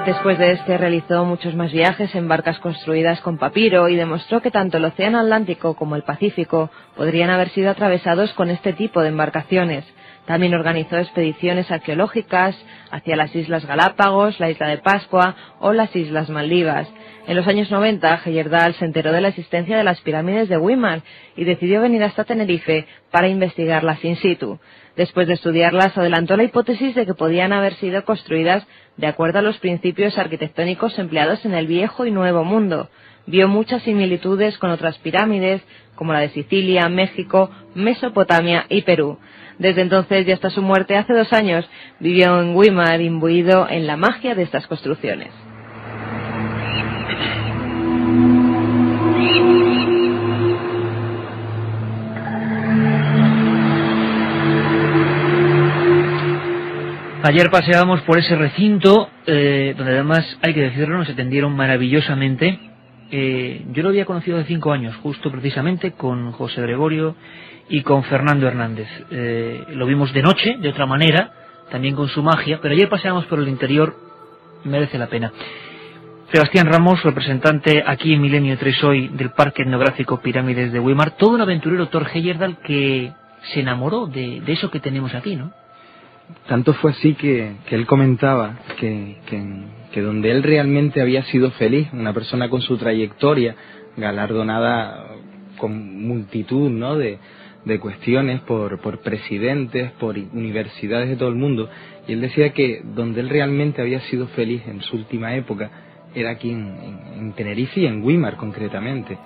Después de este realizó muchos más viajes en barcas construidas con papiro y demostró que tanto el Océano Atlántico como el Pacífico podrían haber sido atravesados con este tipo de embarcaciones. También organizó expediciones arqueológicas hacia las Islas Galápagos, la Isla de Pascua o las Islas Maldivas. En los años 90, Heyerdahl se enteró de la existencia de las pirámides de Weimar y decidió venir hasta Tenerife para investigarlas in situ. Después de estudiarlas, adelantó la hipótesis de que podían haber sido construidas de acuerdo a los principios arquitectónicos empleados en el Viejo y Nuevo Mundo. Vio muchas similitudes con otras pirámides, como la de Sicilia, México, Mesopotamia y Perú. Desde entonces y hasta su muerte hace 2 años, vivió en Weimar imbuido en la magia de estas construcciones. Ayer paseábamos por ese recinto, donde además, hay que decirlo, nos atendieron maravillosamente. Yo lo había conocido hace 5 años, justo precisamente con José Gregorio y con Fernando Hernández. Lo vimos de noche, de otra manera, también con su magia, pero ayer paseábamos por el interior, merece la pena. Sebastián Ramos, representante aquí en Milenio 3 hoy del Parque Etnográfico Pirámides de Weimar, todo un aventurero, Thor Heyerdahl, que se enamoró de eso que tenemos aquí, ¿no? Tanto fue así que él comentaba que donde él realmente había sido feliz, una persona con su trayectoria, galardonada con multitud, ¿no?, de cuestiones por presidentes, por universidades de todo el mundo, y él decía que donde él realmente había sido feliz en su última época era aquí en Tenerife y en Weimar concretamente.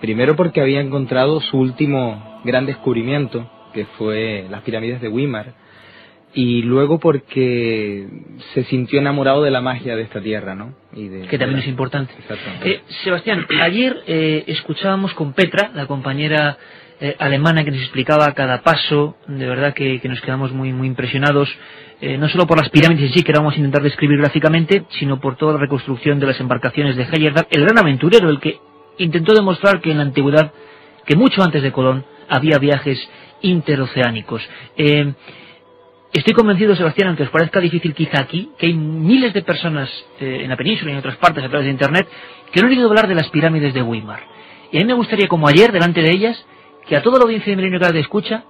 Primero porque había encontrado su último gran descubrimiento, que fue las pirámides de Weimar, y luego porque se sintió enamorado de la magia de esta tierra, ¿no? Que también es importante. Sebastián, ayer escuchábamos con Petra, la compañera alemana, que nos explicaba cada paso. De verdad que nos quedamos muy impresionados, no solo por las pirámides en sí, que ahora vamos a intentar describir gráficamente, sino por toda la reconstrucción de las embarcaciones de Heyerdahl, el gran aventurero, el que intentó demostrar que en la antigüedad, que mucho antes de Colón, había viajes interoceánicos. Estoy convencido, Sebastián, aunque os parezca difícil quizá aquí, que hay miles de personas en la península y en otras partes a través de Internet que no han oído hablar de las pirámides de Weimar. Y a mí me gustaría, como ayer, delante de ellas, que a toda la audiencia de Milenio que te escucha,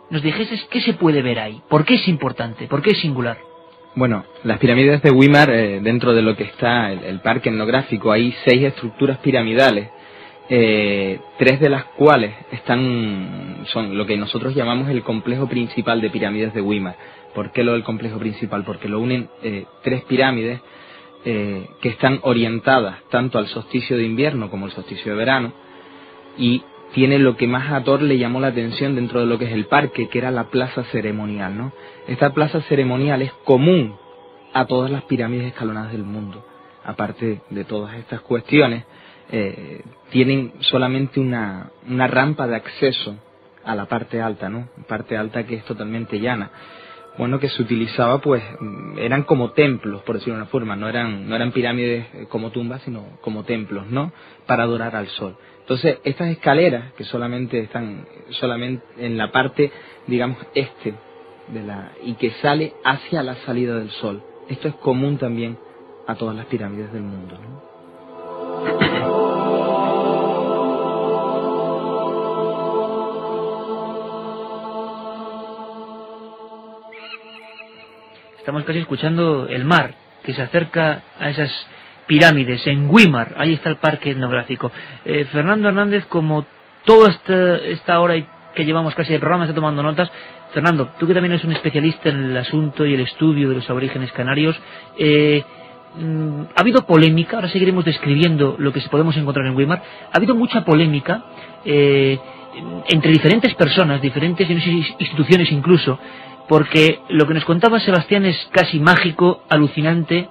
nos dijeses qué se puede ver ahí, por qué es importante, por qué es singular. Bueno, las pirámides de Weimar, dentro de lo que está el parque etnográfico, hay 6 estructuras piramidales, 3 de las cuales son lo que nosotros llamamos el complejo principal de pirámides de Weimar. ¿Por qué lo del complejo principal? Porque lo unen 3 pirámides que están orientadas tanto al solsticio de invierno como al solsticio de verano, y tiene lo que más a Thor le llamó la atención dentro de lo que es el parque, que era la plaza ceremonial, ¿no? Esta plaza ceremonial es común a todas las pirámides escalonadas del mundo. Aparte de todas estas cuestiones, tienen solamente una rampa de acceso a la parte alta, ¿no? Parte alta que es totalmente llana. Bueno, que se utilizaba, pues, eran como templos, por decirlo de una forma, no eran pirámides como tumbas, sino como templos, ¿no? Para adorar al sol. Entonces, estas escaleras, que solamente están en la parte, digamos, este, y que sale hacia la salida del sol. Esto es común también a todas las pirámides del mundo, ¿no? Estamos casi escuchando el mar que se acerca a esas pirámides en Weimar. Ahí está el parque etnográfico. Fernando Hernández, como toda esta hora que llevamos casi de programa, está tomando notas. Fernando, tú que también eres un especialista en el asunto y el estudio de los aborígenes canarios, ha habido polémica, ahora seguiremos describiendo lo que podemos encontrar en Weimar. Ha habido mucha polémica entre diferentes personas, diferentes instituciones incluso, porque lo que nos contaba Sebastián es casi mágico, alucinante,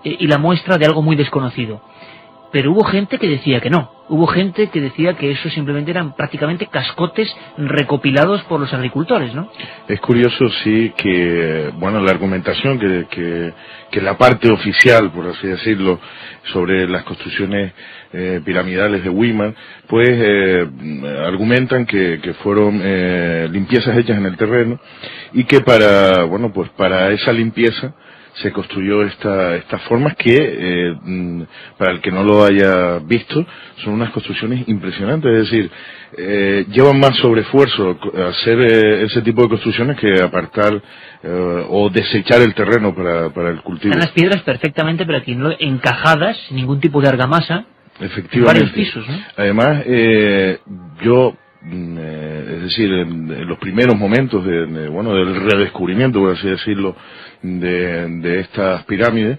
y la muestra de algo muy desconocido. Pero hubo gente que decía que no, hubo gente que decía que eso simplemente eran prácticamente cascotes recopilados por los agricultores, ¿no? Es curioso, sí, que, bueno, la argumentación que la parte oficial, por así decirlo, sobre las construcciones piramidales de Weimar, pues argumentan que fueron limpiezas hechas en el terreno, y que para esa limpieza se construyó estas formas que, para el que no lo haya visto, son unas construcciones impresionantes. Es decir, llevan más sobreesfuerzo hacer ese tipo de construcciones que apartar o desechar el terreno para el cultivo. Están las piedras perfectamente, pero aquí no encajadas, sin ningún tipo de argamasa. Efectivamente. Varios pisos, ¿no? Además, es decir, en los primeros momentos del redescubrimiento, por así decirlo, de estas pirámides,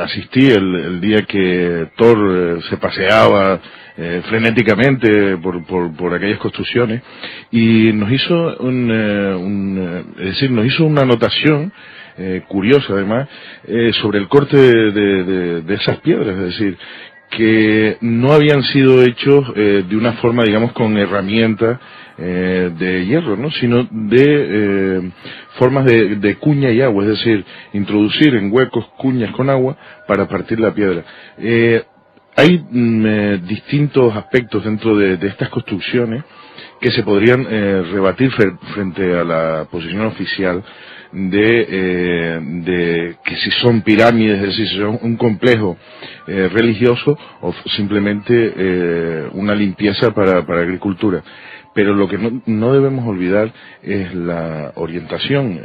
asistí el día que Thor se paseaba frenéticamente por aquellas construcciones, y nos hizo nos hizo una anotación curiosa, además, sobre el corte de esas piedras. Es decir, que no habían sido hechos de una forma, digamos, con herramientas de hierro, ¿no? Sino de formas de cuña y agua, es decir, introducir en huecos cuñas con agua para partir la piedra. Hay distintos aspectos dentro de estas construcciones que se podrían rebatir frente a la posición oficial de que si son pirámides, es decir, si son un complejo religioso o simplemente una limpieza para agricultura. Pero lo que no debemos olvidar es la orientación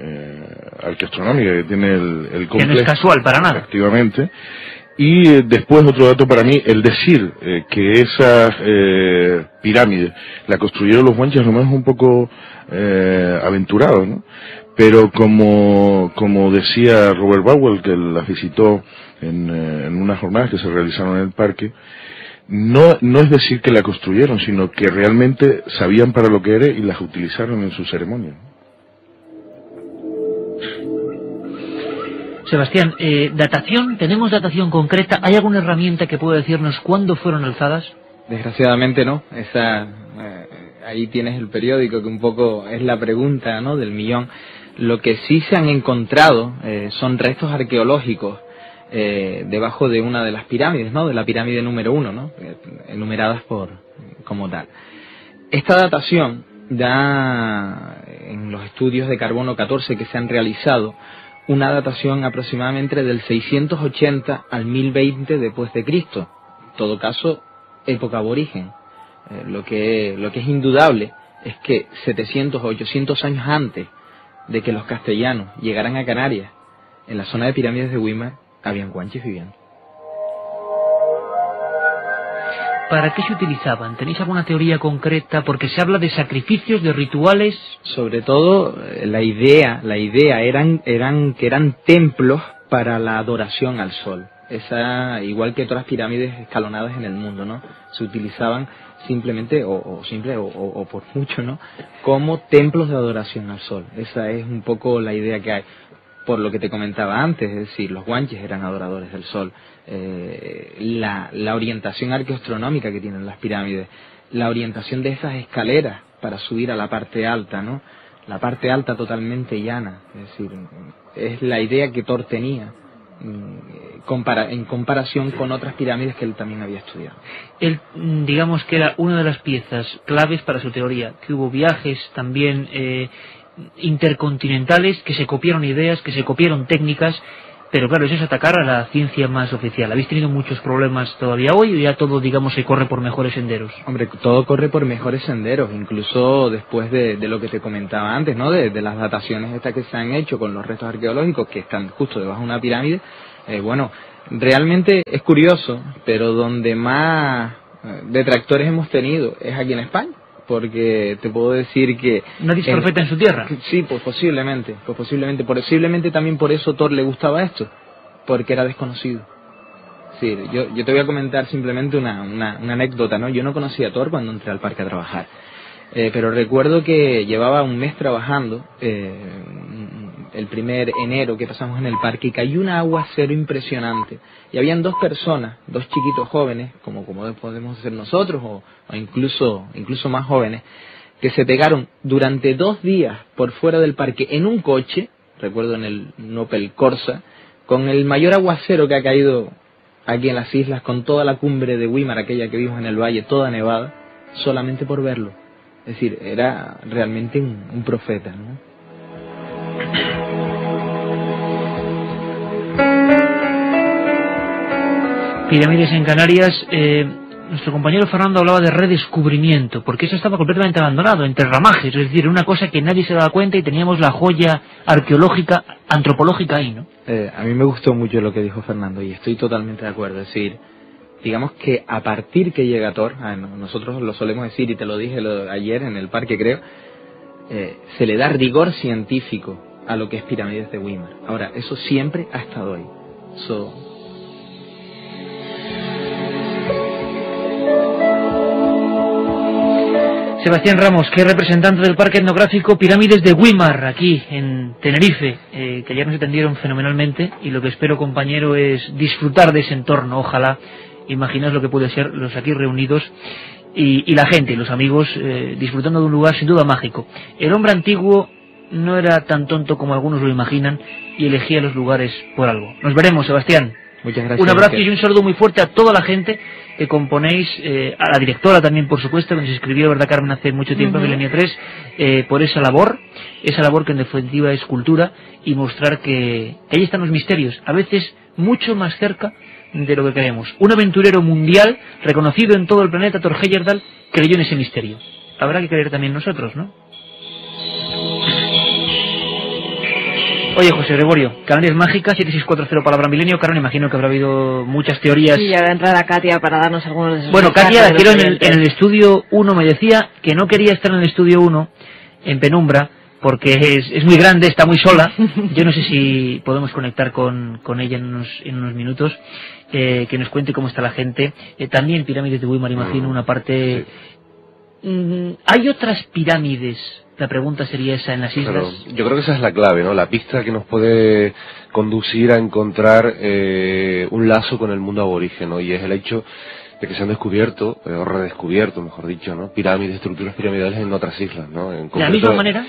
arqueoastronómica que tiene el complejo. Que no es casual para nada. Efectivamente. Y después otro dato para mí, el decir que esas pirámides la construyeron los guanches, a lo mejor es un poco aventurado, ¿no? Pero como decía Robert Bowell, que las visitó en unas jornadas que se realizaron en el parque, no es decir que la construyeron, sino que realmente sabían para lo que era y las utilizaron en su ceremonia. Sebastián, datación, ¿tenemos datación concreta? ¿Hay alguna herramienta que pueda decirnos cuándo fueron alzadas? Desgraciadamente no. Ahí tienes el periódico, que un poco es la pregunta, ¿no?, del millón. Lo que sí se han encontrado son restos arqueológicos debajo de una de las pirámides, ¿no?, de la pirámide número 1, ¿no?, enumeradas como tal. Esta datación da, en los estudios de carbono 14 que se han realizado, una datación aproximadamente del 680 al 1020 después de Cristo. En todo caso, época aborigen. Lo que es indudable es que 700 o 800 años antes de que los castellanos llegaran a Canarias, en la zona de pirámides de Güímar, habían guanches viviendo. ¿Para qué se utilizaban? ¿Tenéis alguna teoría concreta? Porque se habla de sacrificios, de rituales. Sobre todo, la idea eran que eran templos para la adoración al sol. Esa, igual que todas las pirámides escalonadas en el mundo, ¿no? Se utilizaban simplemente, o por mucho, ¿no?, como templos de adoración al sol. Esa es un poco la idea que hay. Por lo que te comentaba antes, es decir, los guanches eran adoradores del sol. La orientación arqueoastronómica que tienen las pirámides, la orientación de esas escaleras para subir a la parte alta, ¿no? La parte alta totalmente llana, es decir, es la idea que Thor tenía en comparación con otras pirámides que él también había estudiado. Él, digamos que era una de las piezas claves para su teoría, que hubo viajes también intercontinentales, que se copiaron ideas, que se copiaron técnicas, pero claro, eso es atacar a la ciencia más oficial. ¿Habéis tenido muchos problemas todavía hoy o ya todo, digamos, se corre por mejores senderos? Hombre, todo corre por mejores senderos, incluso después de lo que te comentaba antes, ¿no? De las dataciones estas que se han hecho con los restos arqueológicos que están justo debajo de una pirámide. Bueno, realmente es curioso, pero donde más detractores hemos tenido es aquí en España. Porque te puedo decir que... ¿Nadie es profeta en su tierra? Sí, pues posiblemente también por eso Thor le gustaba esto, porque era desconocido. Sí, yo te voy a comentar simplemente una anécdota, ¿no? Yo no conocía a Thor cuando entré al parque a trabajar, pero recuerdo que llevaba un mes trabajando, el primer enero que pasamos en el parque, y cayó un aguacero impresionante, y habían dos personas, dos chiquitos jóvenes, como podemos ser nosotros, o incluso más jóvenes, que se pegaron durante 2 días por fuera del parque en un coche, recuerdo en el Opel Corsa, con el mayor aguacero que ha caído aquí en las islas, con toda la cumbre de Güímar, aquella que vimos en el valle, toda nevada, solamente por verlo. Es decir, era realmente un profeta, ¿no? Pirámides en Canarias. Nuestro compañero Fernando hablaba de redescubrimiento, porque eso estaba completamente abandonado, entre ramajes, es decir, una cosa que nadie se daba cuenta y teníamos la joya arqueológica, antropológica ahí, ¿no? A mí me gustó mucho lo que dijo Fernando y estoy totalmente de acuerdo. Es decir, digamos que a partir que llega Thor, nosotros lo solemos decir y te lo dije ayer en el parque, creo, se le da rigor científico a lo que es Pirámides de Güímar. Ahora, eso siempre ha estado ahí. Sebastián Ramos, que es representante del Parque Etnográfico Pirámides de Güímar, aquí en Tenerife, que ayer nos atendieron fenomenalmente, y lo que espero, compañero, es disfrutar de ese entorno. Ojalá, imaginaos lo que puede ser los aquí reunidos y la gente y los amigos disfrutando de un lugar sin duda mágico. El hombre antiguo no era tan tonto como algunos lo imaginan y elegía los lugares por algo. Nos veremos, Sebastián. Muchas gracias. Un abrazo y un saludo muy fuerte a toda la gente que componéis, a la directora también, por supuesto, que nos escribió, ¿verdad, Carmen?, hace mucho tiempo, Milenio 3, por esa labor que en definitiva es cultura, y mostrar que ahí están los misterios, a veces mucho más cerca de lo que creemos. Un aventurero mundial, reconocido en todo el planeta, Thor Heyerdahl, creyó en ese misterio. Habrá que creer también nosotros, ¿no? Oye, José Gregorio, Canarias Mágica, 7640 palabra milenio. Carmen, imagino que habrá habido muchas teorías. Sí, ya va a entrar a Katia para darnos algunos de esos. Bueno, Katia, quiero en el estudio 1 me decía que no quería estar en el estudio 1, en penumbra, porque es muy grande, está muy sola. Yo no sé si podemos conectar con ella en unos minutos, que nos cuente cómo está la gente. También Pirámides de Güímar, imagino, una parte... Sí. ¿Hay otras pirámides? La pregunta sería esa en las islas. Claro, yo creo que esa es la clave, ¿no? La pista que nos puede conducir a encontrar un lazo con el mundo aborigen, ¿no? Y es el hecho de que se han descubierto, o redescubierto, mejor dicho, ¿no?, pirámides, estructuras piramidales en otras islas, ¿no? ¿De la misma manera?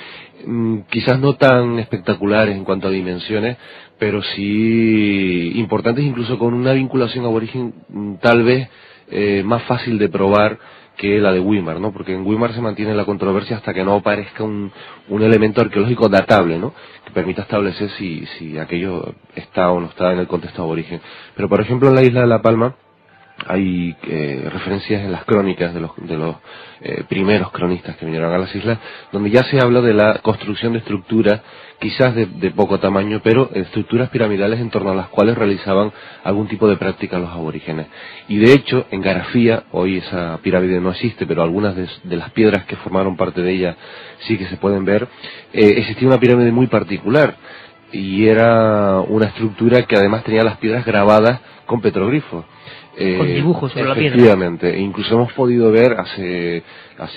Quizás no tan espectaculares en cuanto a dimensiones, pero sí importantes, incluso con una vinculación aborigen tal vez más fácil de probar que la de Güímar, ¿no? Porque en Güímar se mantiene la controversia hasta que no aparezca un elemento arqueológico datable, ¿no?, que permita establecer si aquello está o no está en el contexto aborigen. Pero, por ejemplo, en la isla de La Palma hay referencias en las crónicas de los primeros cronistas que vinieron a las islas, donde ya se habla de la construcción de estructuras, quizás de poco tamaño, pero estructuras piramidales en torno a las cuales realizaban algún tipo de práctica los aborígenes. Y de hecho, en Garafía, hoy esa pirámide no existe, pero algunas de las piedras que formaron parte de ella sí que se pueden ver, existía una pirámide muy particular, y era una estructura que además tenía las piedras grabadas con petroglifos. Con dibujos sobre la piedra. Efectivamente, incluso hemos podido ver hace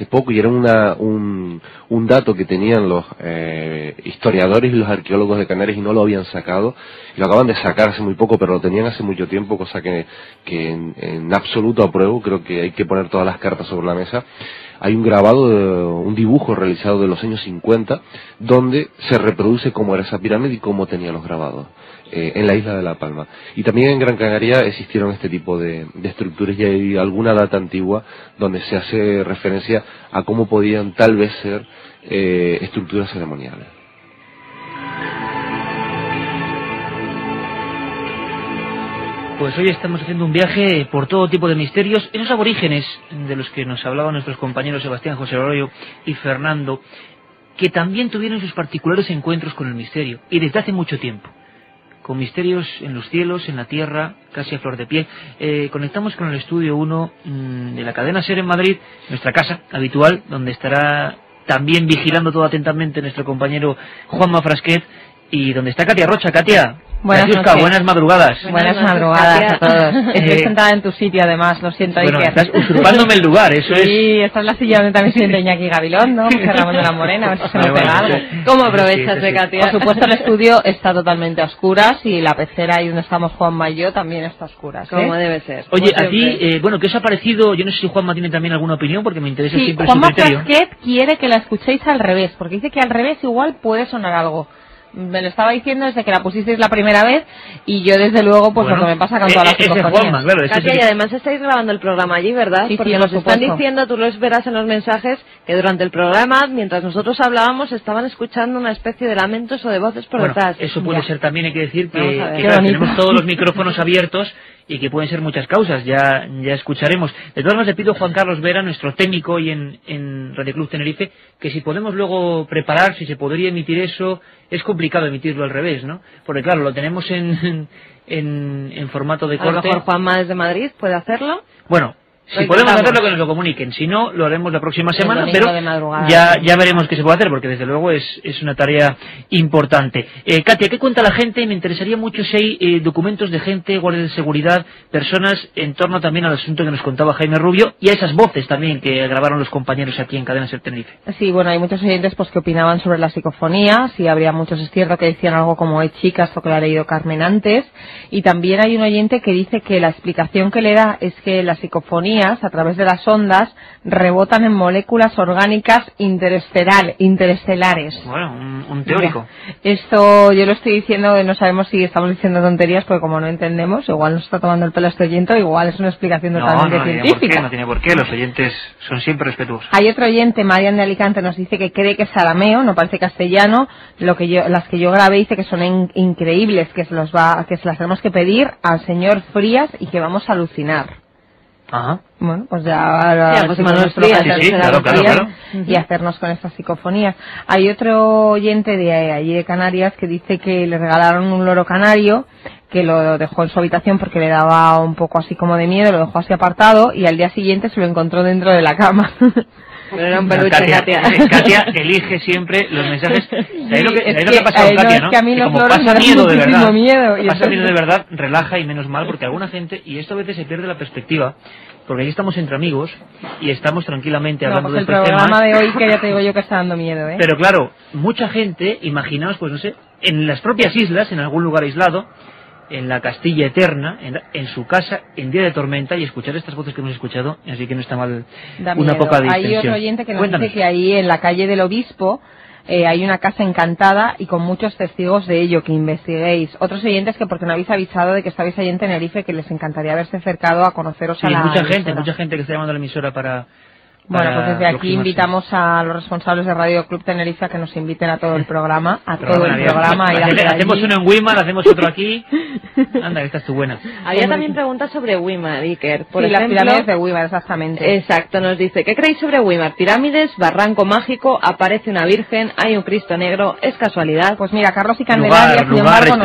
poco, y era un dato que tenían los historiadores y los arqueólogos de Canarias y no lo habían sacado, y lo acaban de sacar hace muy poco, pero lo tenían hace mucho tiempo, cosa que en absoluto apruebo. Creo que hay que poner todas las cartas sobre la mesa. Hay un grabado, un dibujo realizado de los años 50, donde se reproduce cómo era esa pirámide y cómo tenía los grabados, en la isla de La Palma. Y también en Gran Canaria existieron este tipo de estructuras, y hay alguna data antigua donde se hace referencia a cómo podían tal vez ser estructuras ceremoniales. Pues hoy estamos haciendo un viaje por todo tipo de misterios, esos aborígenes de los que nos hablaban nuestros compañeros Sebastián, José Arroyo y Fernando, que también tuvieron sus particulares encuentros con el misterio, y desde hace mucho tiempo, con misterios en los cielos, en la tierra, casi a flor de piel. Conectamos con el estudio 1 de la cadena SER en Madrid, nuestra casa habitual, donde estará también vigilando todo atentamente nuestro compañero Juanma Frasquet, y donde está Katia Rocha. Katia, buenas madrugadas. Buenas madrugadas a todos. Estoy sentada en tu sitio, además, lo siento. Bueno, Iker. estás usurpándome el lugar, eso es. Sí, esta es la silla donde también siente Iñaki Gabilondo, José Ramón de la Morena, a ver si se me pega algo. ¿Cómo aprovechas de Katia? Por supuesto, el estudio está totalmente a oscuras, y la pecera ahí donde estamos Juanma y yo también está a oscuras. Como debe ser. Oye, a ti, ¿qué os ha parecido? Yo no sé si Juanma tiene también alguna opinión, porque me interesa siempre su Juanma criterio. Frasquet quiere que la escuchéis al revés, porque dice que al revés igual puede sonar algo. Me lo estaba diciendo desde que la pusisteis la primera vez, y yo desde luego, pues lo que me pasa con todas las psicofonías. Claro, Katia, y además estáis grabando el programa allí, ¿verdad? Sí, porque sí, nos por están supuesto. diciendo, tú lo verás en los mensajes, que durante el programa, mientras nosotros hablábamos, estaban escuchando una especie de lamentos o de voces por detrás. Eso puede ser también, hay que decir que Qué claro, tenemos todos los micrófonos abiertos, y que pueden ser muchas causas, ya escucharemos. De todas maneras, le pido a Juan Carlos Vera, nuestro técnico hoy en Radio Club Tenerife, que si podemos luego preparar, si se podría emitir eso. Es complicado emitirlo al revés, ¿no? Porque claro, lo tenemos en formato de corte. A lo mejor Juanma desde Madrid puede hacerlo. Bueno, si podemos hacerlo, que nos lo comuniquen. Si no, lo haremos la próxima semana, pero ya veremos qué se puede hacer, porque desde luego es una tarea importante. Katia, ¿qué cuenta la gente? Me interesaría mucho si hay documentos de gente, guardias de seguridad, personas en torno también al asunto que nos contaba Jaime Rubio, y a esas voces también que grabaron los compañeros aquí en Cadena SER Tenerife. Sí, bueno, hay muchos oyentes pues que opinaban sobre las psicofonías, y habría muchos, es cierto, que decían algo como "hay chicas", o que lo ha leído Carmen antes, y también hay un oyente que dice que la explicación que le da es que las psicofonías, a través de las ondas, rebotan en moléculas orgánicas interestelares. Bueno, un teórico. Esto yo lo estoy diciendo, no sabemos si estamos diciendo tonterías, porque como no entendemos, igual nos está tomando el pelo este oyente, o igual es una explicación totalmente científica. No tiene por qué, los oyentes son siempre respetuosos. Hay otro oyente, Marian de Alicante, nos dice que cree que es arameo, no parece castellano. Las que yo grabé dice que son increíbles, que se las tenemos que pedir al señor Frías y que vamos a alucinar. Ajá. Bueno, pues ya claro. Y hacernos con estas psicofonías. Hay otro oyente de allí de Canarias que dice que le regalaron un loro canario, que lo dejó en su habitación porque le daba un poco así como de miedo, lo dejó así apartado, y al día siguiente se lo encontró dentro de la cama. Pero era un peluche, Katia. Katia elige siempre los mensajes. ¿Sabéis lo que pasa con Katia, no? Es que a mí los como loros pasa me miedo dan de verdad, miedo. Pasa miedo de verdad, relaja, y menos mal, porque alguna gente, y esto a veces se pierde la perspectiva, porque aquí estamos entre amigos y estamos tranquilamente hablando de estos temas. El programa de hoy, que ya te digo yo que está dando miedo, ¿eh? Pero claro, mucha gente, imaginaos, pues no sé, en las propias islas, en algún lugar aislado, en la Castilla Eterna, en su casa, en día de tormenta, y escuchar estas voces que hemos escuchado, así que no está mal una poca distensión. Hay otro oyente que nos Cuéntanos. dice que ahí en la calle del Obispo hay una casa encantada y con muchos testigos de ello, que investiguéis. Otros oyentes que porque no habéis avisado de que estabais ahí en Tenerife, que les encantaría haberse acercado a conoceros a la mucha emisora. gente que está llamando a la emisora para Bueno, pues desde aquí invitamos a los responsables de Radio Club Tenerife a que nos inviten a todo el programa, hacemos uno en Weimar, hacemos otro aquí. Anda, que esta es tu buena. Había también preguntas sobre Weimar, Iker. Por ejemplo, las pirámides de Weimar, exactamente. Exacto, nos dice, ¿qué creéis sobre Weimar? Pirámides, barranco mágico, aparece una virgen, hay un Cristo negro, ¿es casualidad? Pues mira, Carlos y Candelaria, sin embargo,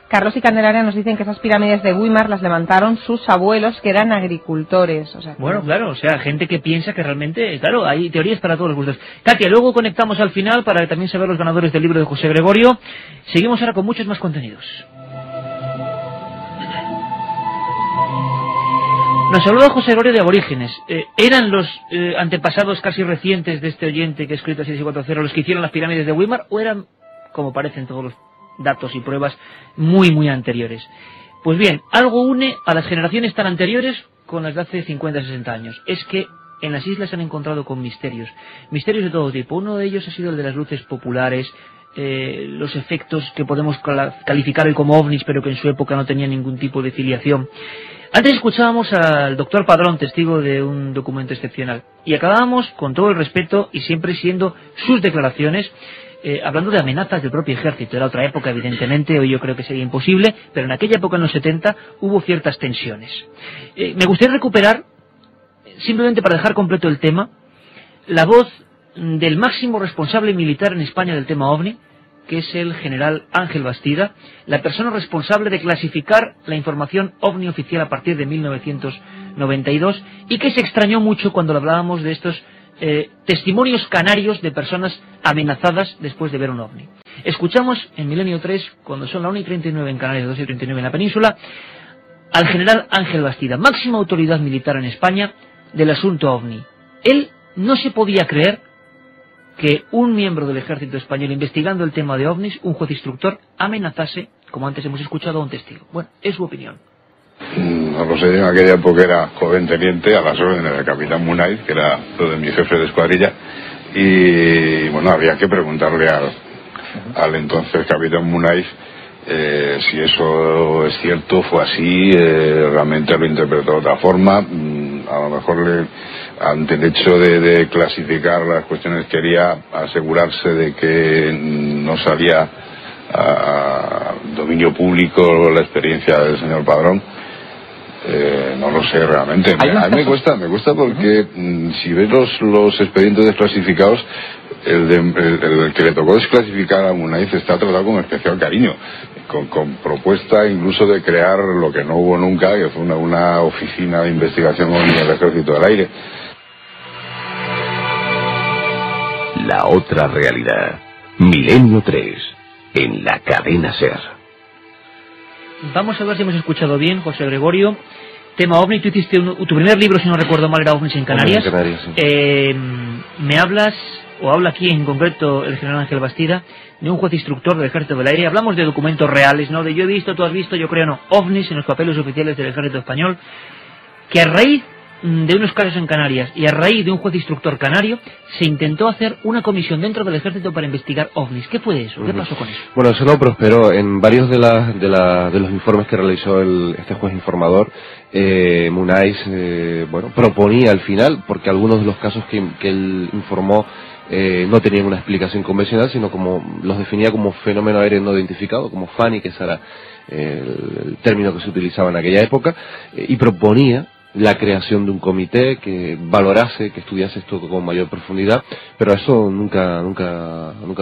Carlos y Candelaria nos dicen que esas pirámides de Weimar las levantaron sus abuelos, que eran agricultores. O sea, bueno, claro, o sea, gente que piensa que realmente, claro, hay teorías para todos los gustos. Katia, luego conectamos al final para también saber los ganadores del libro de José Gregorio. Seguimos ahora con muchos más contenidos. Nos saluda José Gregorio de Aborígenes. ¿Eran los antepasados casi recientes de este oyente que ha escrito 6640 los que hicieron las pirámides de Weimar o eran, como parecen todos los datos y pruebas, muy anteriores? Pues bien, algo une a las generaciones tan anteriores con las de hace 50-60 años. Es que en las islas se han encontrado con misterios de todo tipo. Uno de ellos ha sido el de las luces populares, los efectos que podemos calificar hoy como ovnis, pero que en su época no tenían ningún tipo de filiación. Antes escuchábamos al doctor Padrón, testigo de un documento excepcional, y acabábamos, con todo el respeto y siempre siendo sus declaraciones, hablando de amenazas del propio ejército. Era otra época, evidentemente, hoy yo creo que sería imposible, pero en aquella época, en los 70, hubo ciertas tensiones. Me gustaría recuperar, simplemente para dejar completo el tema, la voz del máximo responsable militar en España del tema OVNI, que es el general Ángel Bastida, la persona responsable de clasificar la información OVNI oficial a partir de 1992, y que se extrañó mucho cuando hablábamos de estos testimonios canarios de personas amenazadas después de ver un OVNI. Escuchamos en Milenio 3, cuando son la 1:39 en Canarias, 2:39 en la península, al general Ángel Bastida, máxima autoridad militar en España del asunto OVNI. Él no se podía creer que un miembro del ejército español, investigando el tema de ovnis, un juez instructor, amenazase, como antes hemos escuchado, a un testigo. Bueno, es su opinión. No lo sé, en aquella época era joven teniente a las órdenes del capitán Munaiz, que era todo mi jefe de escuadrilla, y bueno, había que preguntarle al entonces capitán Munaiz si eso es cierto, fue así, realmente lo interpretó de otra forma. A lo mejor ante el hecho de clasificar las cuestiones quería asegurarse de que no salía a dominio público la experiencia del señor Padrón. No lo sé realmente. A mí me cuesta porque si ves los expedientes desclasificados, el que le tocó desclasificar a Munaiz está tratado con especial cariño, con propuesta incluso de crear lo que no hubo nunca, que fue una oficina de investigación en el Ejército del Aire. La otra realidad. Milenio 3, en la cadena SER. Vamos a ver si hemos escuchado bien, José Gregorio. Tema OVNI, tú hiciste tu primer libro, si no recuerdo mal, era OVNIs en Canarias. Sí. Me hablas, o habla aquí en concreto el general Ángel Bastida, de un juez instructor del Ejército del Aire. Hablamos de documentos reales, no de yo he visto, tú has visto, yo creo no. OVNIs en los papeles oficiales del Ejército Español, que a raíz de unos casos en Canarias y a raíz de un juez instructor canario se intentó hacer una comisión dentro del ejército para investigar ovnis. ¿Qué fue eso? ¿Qué pasó con eso? Bueno, eso no prosperó. En varios de los informes que realizó este juez informador, Munaiz proponía al final, porque algunos de los casos que él informó no tenían una explicación convencional, sino como los definía como fenómeno aéreo no identificado, como FANI, que ese era el término que se utilizaba en aquella época, y proponía la creación de un comité que valorase, que estudiase esto con mayor profundidad, pero eso nunca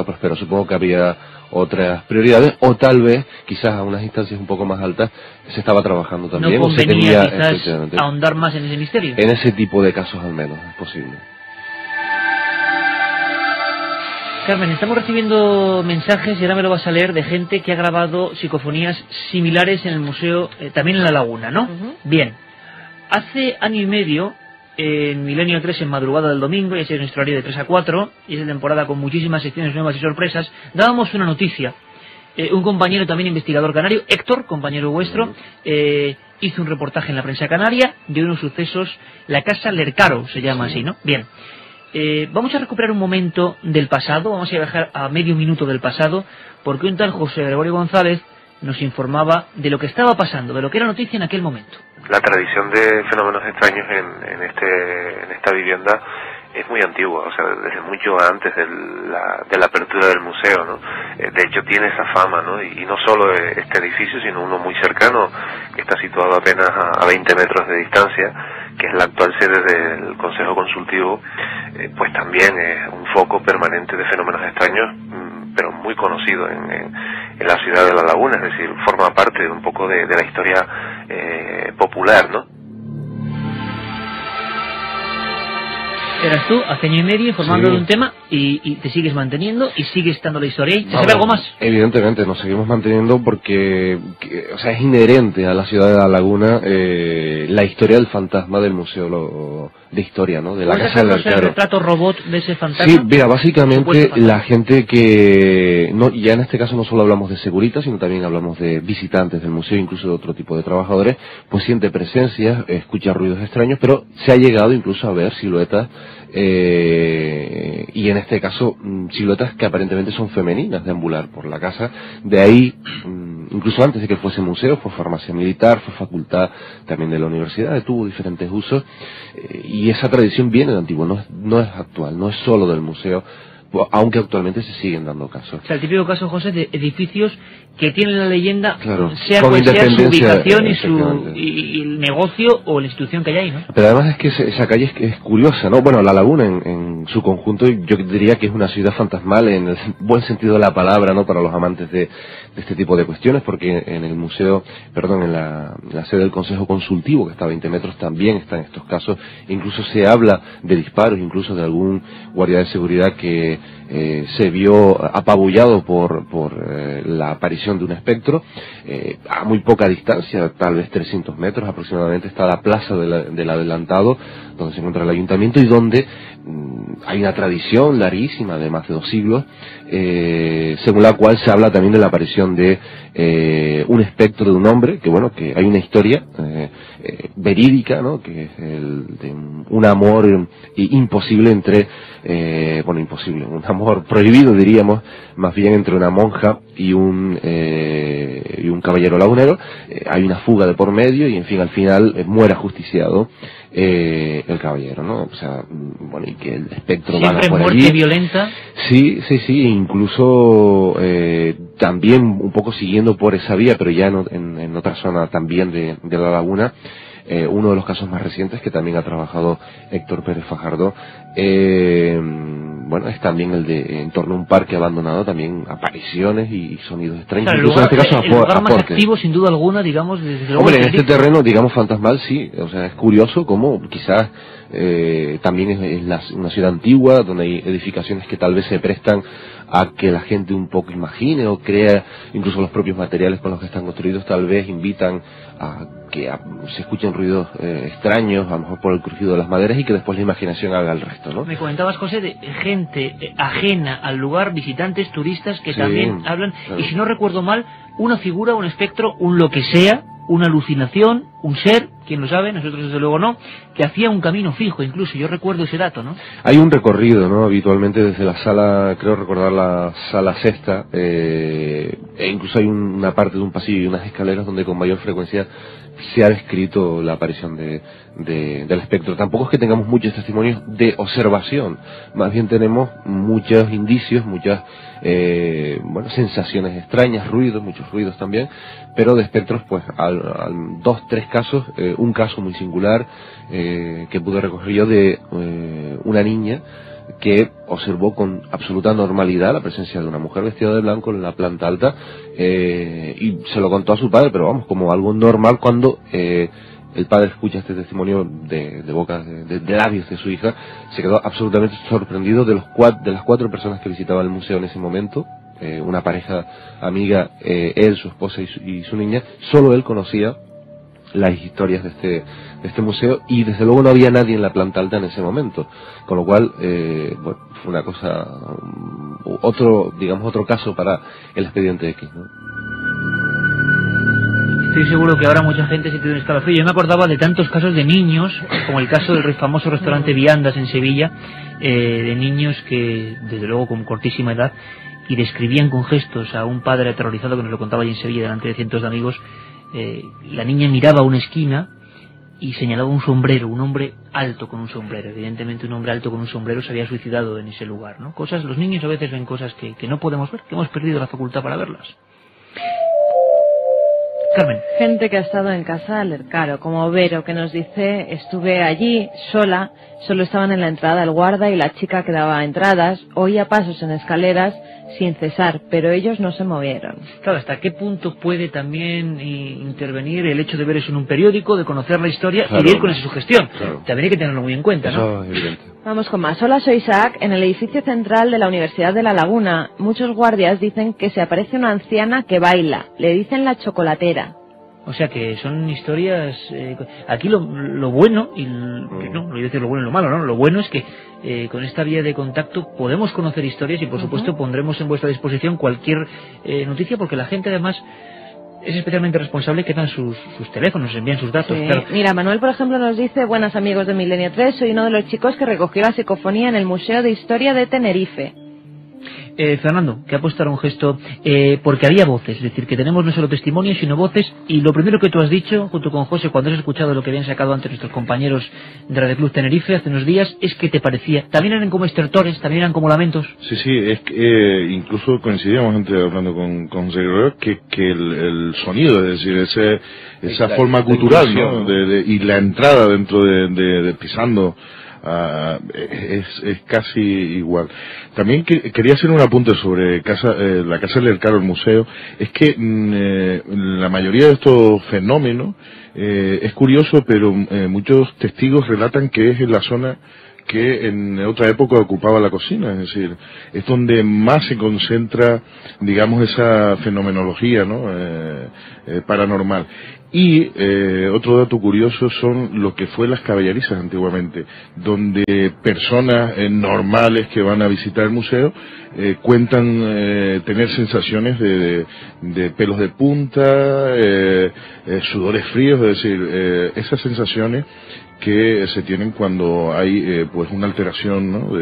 prosperó. Supongo que había otras prioridades, o tal vez, quizás a unas instancias un poco más altas, se estaba trabajando también. ¿No convenía quizás ahondar más en ese misterio? En ese tipo de casos al menos, es posible. Carmen, estamos recibiendo mensajes, y ahora me lo vas a leer, de gente que ha grabado psicofonías similares en el museo, también en La Laguna, ¿no? Bien. Hace año y medio, en Milenio 3, en madrugada del domingo, y ese es nuestro horario de 3 a 4, y es de temporada con muchísimas secciones nuevas y sorpresas, dábamos una noticia. Un compañero también investigador canario, Héctor, compañero vuestro, hizo un reportaje en la prensa canaria de unos sucesos, la Casa Lercaro se llama así, ¿no? Bien. Vamos a recuperar un momento del pasado, vamos a viajar a medio minuto del pasado, porque un tal José Gregorio González nos informaba de lo que estaba pasando, de lo que era noticia en aquel momento. La tradición de fenómenos extraños en esta vivienda es muy antigua, o sea, desde mucho antes de la apertura del museo, ¿no? De hecho tiene esa fama, ¿no? Y no solo este edificio, sino uno muy cercano, que está situado apenas a 20 metros de distancia, que es la actual sede del Consejo Consultivo, pues también es un foco permanente de fenómenos extraños, pero muy conocido en la ciudad de La Laguna, es decir, forma parte de un poco de la historia popular, ¿no? Eras tú, hace año y medio, informando Sí. de un tema y te sigues manteniendo y sigue estando la historia ahí. ¿Se sabe algo más? Evidentemente, nos seguimos manteniendo porque o sea, es inherente a la ciudad de La Laguna la historia del fantasma del Museo de Historia, ¿no? De la Casa del el Arquero. retrato robot de ese fantasma? Sí, mira, básicamente Supuesto fantasma. la gente que, no, ya en este caso no solo hablamos de seguritas, sino también hablamos de visitantes del museo, incluso de otro tipo de trabajadores, pues siente presencias, escucha ruidos extraños, pero se ha llegado incluso a ver siluetas, y en este caso siluetas que aparentemente son femeninas, deambular por la casa. De ahí, incluso antes de que fuese museo, fue farmacia militar, fue facultad también de la universidad, tuvo diferentes usos, y esa tradición viene de antiguo, no es actual, no es solo del museo, aunque actualmente se siguen dando casos. O sea, el típico caso, José, de edificios que tienen la leyenda, Claro, sea con cual sea su independencia, ubicación efectivamente. y el negocio o la institución que hay ahí, ¿no? Pero además es que esa calle es curiosa, ¿no? Bueno, La Laguna en su conjunto yo diría que es una ciudad fantasmal en el buen sentido de la palabra, ¿no? Para los amantes de este tipo de cuestiones, porque en el museo, perdón, en la sede del Consejo Consultivo, que está a 20 metros, también están estos casos. Incluso se habla de disparos, incluso de algún guardia de seguridad que se vio apabullado por la aparición de un espectro. A muy poca distancia, tal vez 300 metros aproximadamente, está la plaza del adelantado, donde se encuentra el ayuntamiento y donde hay una tradición larguísima de más de 2 siglos, según la cual se habla también de la aparición de un espectro de un hombre, que bueno, que hay una historia verídica, ¿no? Que es de un amor imposible entre, imposible, un amor prohibido, diríamos, más bien entre una monja y un caballero lagunero. Hay una fuga de por medio y en fin, al final muere ajusticiado el caballero, ¿no? O sea, bueno, y que el espectro Siempre vaga por muerte allí. violenta. Sí, incluso también un poco siguiendo por esa vía, pero ya en otra zona también de La Laguna, uno de los casos más recientes que también ha trabajado Héctor Pérez Fajardo, bueno, es también el de en torno a un parque abandonado, también apariciones y sonidos extraños. Claro, Incluso en este caso el lugar más aportes. activo, sin duda alguna, digamos, desde luego. Hombre, en este terreno, digamos, fantasmal, sí. O sea, es curioso cómo quizás también es una ciudad antigua, donde hay edificaciones que tal vez se prestan a que la gente un poco imagine o crea, incluso los propios materiales con los que están construidos tal vez invitan a que se escuchen ruidos extraños, a lo mejor por el crujido de las maderas, y que después la imaginación haga el resto, ¿no? Me comentabas, José, de gente ajena al lugar, visitantes, turistas que Sí, también hablan, claro. y si no recuerdo mal, una figura, un espectro, un lo que sea, una alucinación, un ser, quién lo sabe, nosotros desde luego no, que hacía un camino fijo, incluso, yo recuerdo ese dato, ¿no? Hay un recorrido, ¿no? Habitualmente desde la sala, creo recordar la sala sexta, e incluso hay una parte de un pasillo y unas escaleras donde con mayor frecuencia se ha descrito la aparición del espectro. Tampoco es que tengamos muchos testimonios de observación, más bien tenemos muchos indicios, muchas sensaciones extrañas, ruidos, muchos ruidos también, pero de espectros, pues, al 2, 3 casos, un caso muy singular que pude recoger yo de una niña que observó con absoluta normalidad la presencia de una mujer vestida de blanco en la planta alta, y se lo contó a su padre, pero vamos, como algo normal cuando el padre escucha este testimonio de boca, de labios de su hija. Se quedó absolutamente sorprendido de las 4 personas que visitaban el museo en ese momento, una pareja amiga, él, su esposa y su niña. Solo él conocía las historias de este museo, y desde luego no había nadie en la planta alta en ese momento, con lo cual bueno, fue una cosa, otro caso para el expediente X, ¿no? Estoy seguro que ahora mucha gente se tiene un escalofrío. Yo me acordaba de tantos casos de niños, como el caso del famoso restaurante Viandas en Sevilla, de niños que, desde luego, con cortísima edad, y describían con gestos a un padre aterrorizado que nos lo contaba allí en Sevilla delante de cientos de amigos. La niña miraba a una esquina y señalaba un sombrero, un hombre alto con un sombrero. Evidentemente un hombre alto con un sombrero se había suicidado en ese lugar, ¿no? Cosas, los niños a veces ven cosas que no podemos ver, que hemos perdido la facultad para verlas. Carmen. Gente que ha estado en casa de Lercaro, como Vero, que nos dice: estuve allí sola, solo estaban en la entrada el guarda y la chica que daba entradas, oía pasos en escaleras sin cesar, pero ellos no se movieron. Claro, ¿hasta qué punto puede también intervenir el hecho de ver eso en un periódico, de conocer la historia, claro, y de ir con esa sugestión? Claro. También hay que tenerlo muy en cuenta, ¿no? Eso es evidente. Vamos con más. Hola, soy Isaac. En el edificio central de la Universidad de La Laguna, muchos guardias dicen que se aparece una anciana que baila. Le dicen la chocolatera. O sea que son historias... aquí lo bueno, y no voy a decir lo bueno y lo malo, ¿no? Lo bueno es que con esta vía de contacto podemos conocer historias y por supuesto pondremos en vuestra disposición cualquier noticia, porque la gente además es especialmente responsable que dan sus teléfonos, envían sus datos. Sí. Claro. Mira, Manuel, por ejemplo, nos dice: buenas amigos de Milenio 3, soy uno de los chicos que recogió la psicofonía en el Museo de Historia de Tenerife. Fernando, que ha puesto ahora un gesto, porque había voces, es decir, que tenemos no solo testimonios, sino voces, y lo primero que tú has dicho, junto con José, cuando has escuchado lo que habían sacado antes nuestros compañeros de Radio Club Tenerife hace unos días, es que te parecía, también eran como estertores, también eran como lamentos. Sí, es que incluso coincidíamos antes hablando con José Guerrero, que el sonido, es decir, esa forma cultural, ¿no? Y la entrada dentro de pisando, es casi igual. También quería hacer un apunte sobre la Casa del Lercaro, el museo. Es que la mayoría de estos fenómenos es curioso, pero muchos testigos relatan que es en la zona que en otra época ocupaba la cocina, es decir, es donde más se concentra, digamos, esa fenomenología, ¿no? Paranormal. Y otro dato curioso son lo que fue las caballerizas antiguamente, donde personas normales que van a visitar el museo cuentan tener sensaciones de pelos de punta, sudores fríos, es decir, esas sensaciones que se tienen cuando hay pues una alteración, ¿no?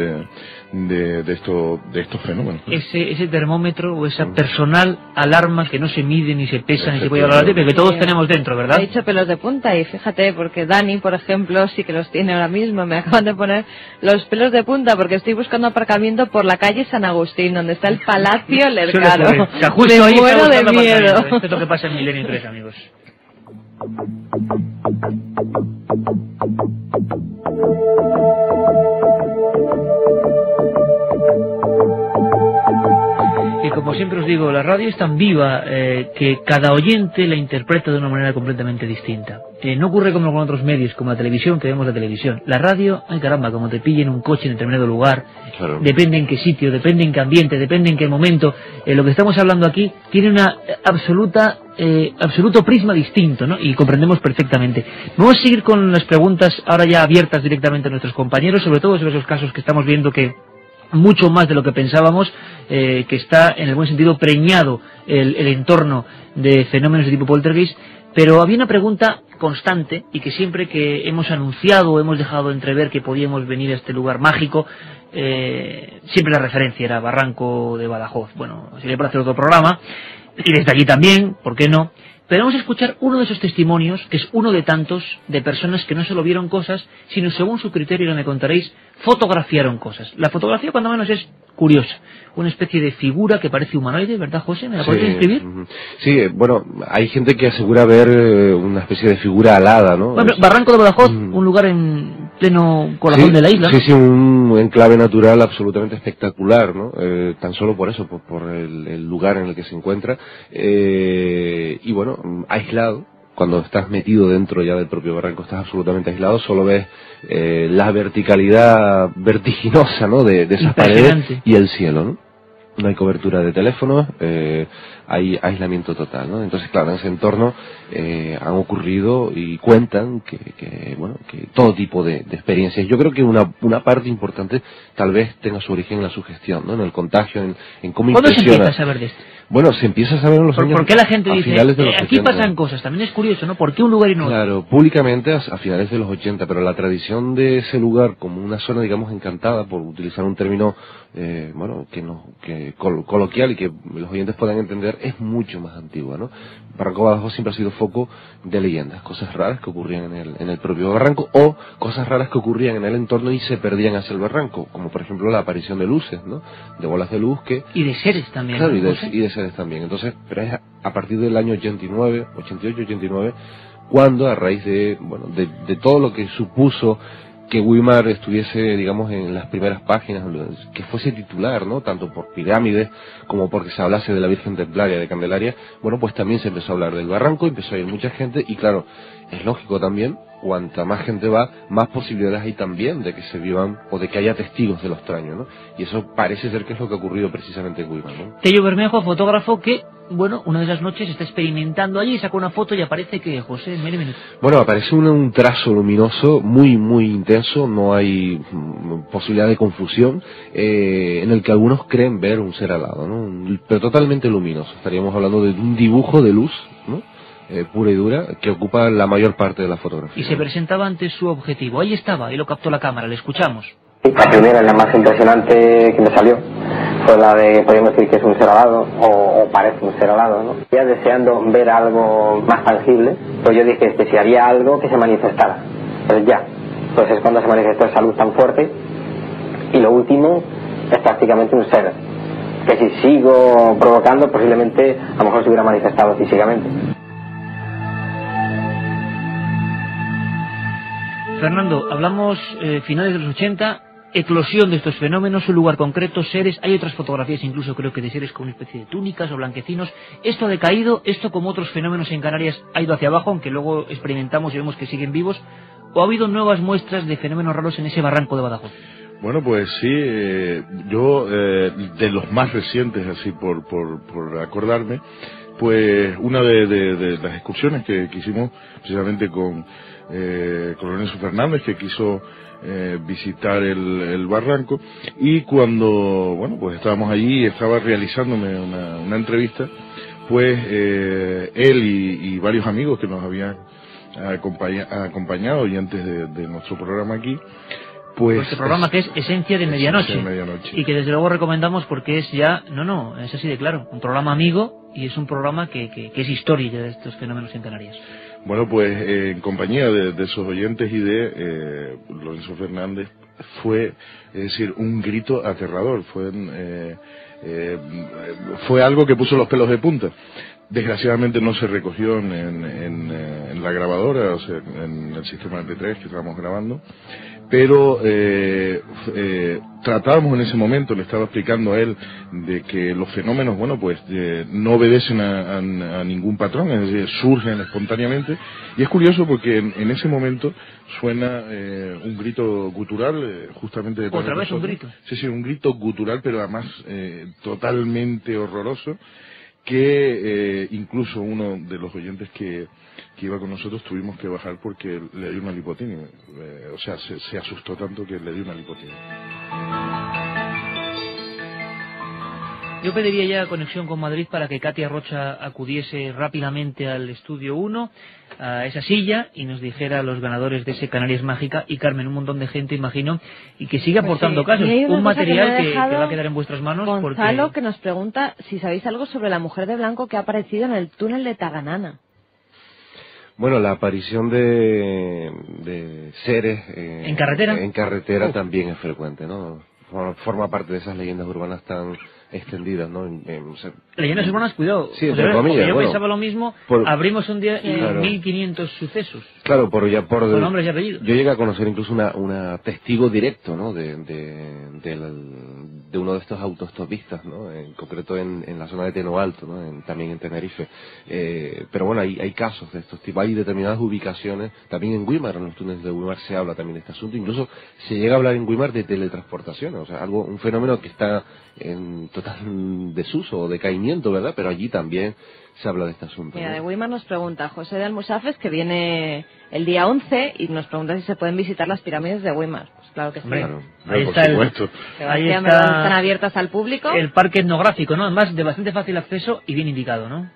de estos fenómenos, ¿no? Ese termómetro o esa personal alarma que no se mide ni se pesa ni se puede hablar de, pero que todos tenemos dentro, ¿verdad? He dicho pelos de punta y fíjate, porque Dani, por ejemplo, sí que los tiene ahora mismo. Me acaban de poner los pelos de punta porque estoy buscando aparcamiento por la calle San Agustín, donde está el Palacio Lercaro. Me muero de miedo. Esto es lo que pasa en Milenio 3, amigos. Y como siempre os digo, la radio es tan viva que cada oyente la interpreta de una manera completamente distinta. No ocurre como con otros medios, como la televisión, que vemos la televisión. La radio, ay caramba, como te pille en un coche en determinado lugar, claro, depende en qué sitio, depende en qué ambiente, depende en qué momento. Lo que estamos hablando aquí tiene una absoluto prisma distinto, ¿no? Y comprendemos perfectamente. Vamos a seguir con las preguntas ahora ya abiertas directamente a nuestros compañeros, sobre todo sobre esos casos que estamos viendo que mucho más de lo que pensábamos, que está en el buen sentido preñado el entorno de fenómenos de tipo poltergeist. Pero había una pregunta constante y que siempre que hemos anunciado o hemos dejado entrever que podíamos venir a este lugar mágico, siempre la referencia era Barranco de Badajoz. Bueno, sería para hacer otro programa, y desde aquí también, ¿por qué no? Pero vamos a escuchar uno de esos testimonios, que es uno de tantos, de personas que no solo vieron cosas, sino según su criterio, no me contaréis, fotografiaron cosas. La fotografía, cuando menos, es curiosa. Una especie de figura que parece humanoide, ¿verdad, José? ¿Me la podéis describir? Sí, bueno, hay gente que asegura ver una especie de figura alada, ¿no? Bueno, Barranco de Badajoz, un lugar en pleno corazón de la isla, ¿no? Sí, un enclave natural absolutamente espectacular, ¿no? Tan solo por eso, por el lugar en el que se encuentra. Y bueno, aislado. Cuando estás metido dentro ya del propio barranco estás absolutamente aislado, solo ves la verticalidad vertiginosa, ¿no? de esas paredes y el cielo, ¿no? No hay cobertura de teléfonos, hay aislamiento total, ¿no? Entonces, claro, en ese entorno han ocurrido y cuentan que todo tipo de experiencias. Yo creo que una parte importante tal vez tenga su origen en la sugestión, ¿no? En el contagio, en cómo impresiona. ¿Cuándo se empieza a saber de esto? Bueno, se empieza a saber en los años... ¿Por qué la gente dice, finales de los aquí 80. pasan cosas? También es curioso, ¿no? ¿Por qué un lugar y no otro? Claro, públicamente a finales de los 80, pero la tradición de ese lugar como una zona, digamos, encantada, por utilizar un término, coloquial y que los oyentes puedan entender, es mucho más antigua, ¿no? Barranco Badajoz siempre ha sido foco de leyendas, cosas raras que ocurrían en el propio barranco, o cosas raras que ocurrían en el entorno y se perdían hacia el barranco, como por ejemplo la aparición de luces, ¿no? De bolas de luz que... Y de seres también. Claro, ¿no? y de seres también. Entonces, pero es a partir del año 88, 89, cuando a raíz de todo lo que supuso que Güímar estuviese, digamos, en las primeras páginas, que fuese titular, ¿no? Tanto por pirámides como porque se hablase de la Virgen Templaria de Candelaria, bueno, pues también se empezó a hablar del barranco, empezó a ir mucha gente y claro, es lógico también, cuanta más gente va, más posibilidades hay también de que se vivan o de que haya testigos de lo extraño, ¿no? Y eso parece ser que es lo que ha ocurrido precisamente en Güímar, ¿no? Tello Bermejo, fotógrafo que, bueno, una de esas noches está experimentando allí, saca una foto y aparece que José Menéndez. Bueno, aparece un trazo luminoso muy, muy intenso, no hay posibilidad de confusión, en el que algunos creen ver un ser alado, ¿no? Pero totalmente luminoso. Estaríamos hablando de un dibujo de luz, ¿no? Pura y dura, que ocupa la mayor parte de la fotografía. Y se presentaba ante su objetivo. Ahí estaba, ahí lo captó la cámara, le escuchamos. La primera, la más impresionante que me salió, fue la de, podríamos decir que es un ser alado, o parece un ser alado, ¿no? Ya deseando ver algo más tangible, pues yo dije que si había algo que se manifestara. Pues ya. Entonces es cuando se manifestó esa luz tan fuerte. Y lo último es prácticamente un ser, que si sigo provocando, posiblemente a lo mejor se hubiera manifestado físicamente. Fernando, hablamos finales de los 80, eclosión de estos fenómenos, un lugar concreto, seres, hay otras fotografías incluso creo que de seres con una especie de túnicas o blanquecinos. ¿Esto ha decaído? ¿Esto como otros fenómenos en Canarias ha ido hacia abajo, aunque luego experimentamos y vemos que siguen vivos? ¿O ha habido nuevas muestras de fenómenos raros en ese barranco de Badajoz? Bueno, pues sí, yo de los más recientes, así por acordarme, pues una de las excursiones que hicimos precisamente con Lorenzo Fernández, que quiso visitar el barranco, y cuando, bueno, pues estábamos allí, estaba realizándome una entrevista, pues él y varios amigos que nos habían acompañado y antes de nuestro programa aquí, pues este programa que es Esencia de Medianoche, y que desde luego recomendamos porque es ya, es así de claro, un programa amigo y es un programa que es historia ya de estos fenómenos en Canarias. Bueno, pues en compañía de esos oyentes y de Lorenzo Fernández fue, es decir, un grito aterrador, fue algo que puso los pelos de punta. Desgraciadamente no se recogió en la grabadora, o sea, en el sistema MP3 que estábamos grabando, pero tratábamos en ese momento, le estaba explicando a él de que los fenómenos, bueno, pues no obedecen a ningún patrón, es decir, surgen espontáneamente, y es curioso porque en ese momento suena un grito gutural, justamente de ¿Otra vez un grito? Sí, un grito gutural, pero además totalmente horroroso, que incluso uno de los oyentes que iba con nosotros tuvimos que bajar porque le dio una lipotimia, o sea, se asustó tanto que le dio una lipotimia. Yo pediría ya conexión con Madrid para que Katia Rocha acudiese rápidamente al estudio 1, a esa silla, y nos dijera los ganadores de ese Canarias Mágica, y Carmen, un montón de gente, imagino, y que sigue aportando casos. Un material que va a quedar en vuestras manos. Gonzalo, porque... que nos pregunta si sabéis algo sobre la mujer de blanco que ha aparecido en el túnel de Taganana. Bueno, la aparición de seres en carretera también es frecuente, ¿no? Forma parte de esas leyendas urbanas tan extendidas, ¿no? Leyendas urbanas, cuidado. Sí, entre comillas, yo pensaba lo mismo, abrimos un día y claro. 1500 sucesos. Claro, por nombres y apellidos. Yo llegué a conocer incluso una testigo directo, ¿no? De uno de estos autostopistas, ¿no? En concreto en la zona de Teno Alto, ¿no? También en Tenerife. Pero bueno, hay casos de estos tipos, hay determinadas ubicaciones, también en Güímar, en los túneles de Güímar se habla también de este asunto, incluso se llega a hablar en Güímar de teletransportaciones, o sea, un fenómeno que está total desuso o decaimiento, ¿verdad? Pero allí también se habla de este asunto. Mira, ¿no? de Weimar nos pregunta José de Almusafes, que viene el día 11, y nos pregunta si se pueden visitar las pirámides de Weimar. Pues claro que sí. Claro, ahí está ahí están abiertas al público. El parque etnográfico, ¿no? Además de bastante fácil acceso y bien indicado, ¿no?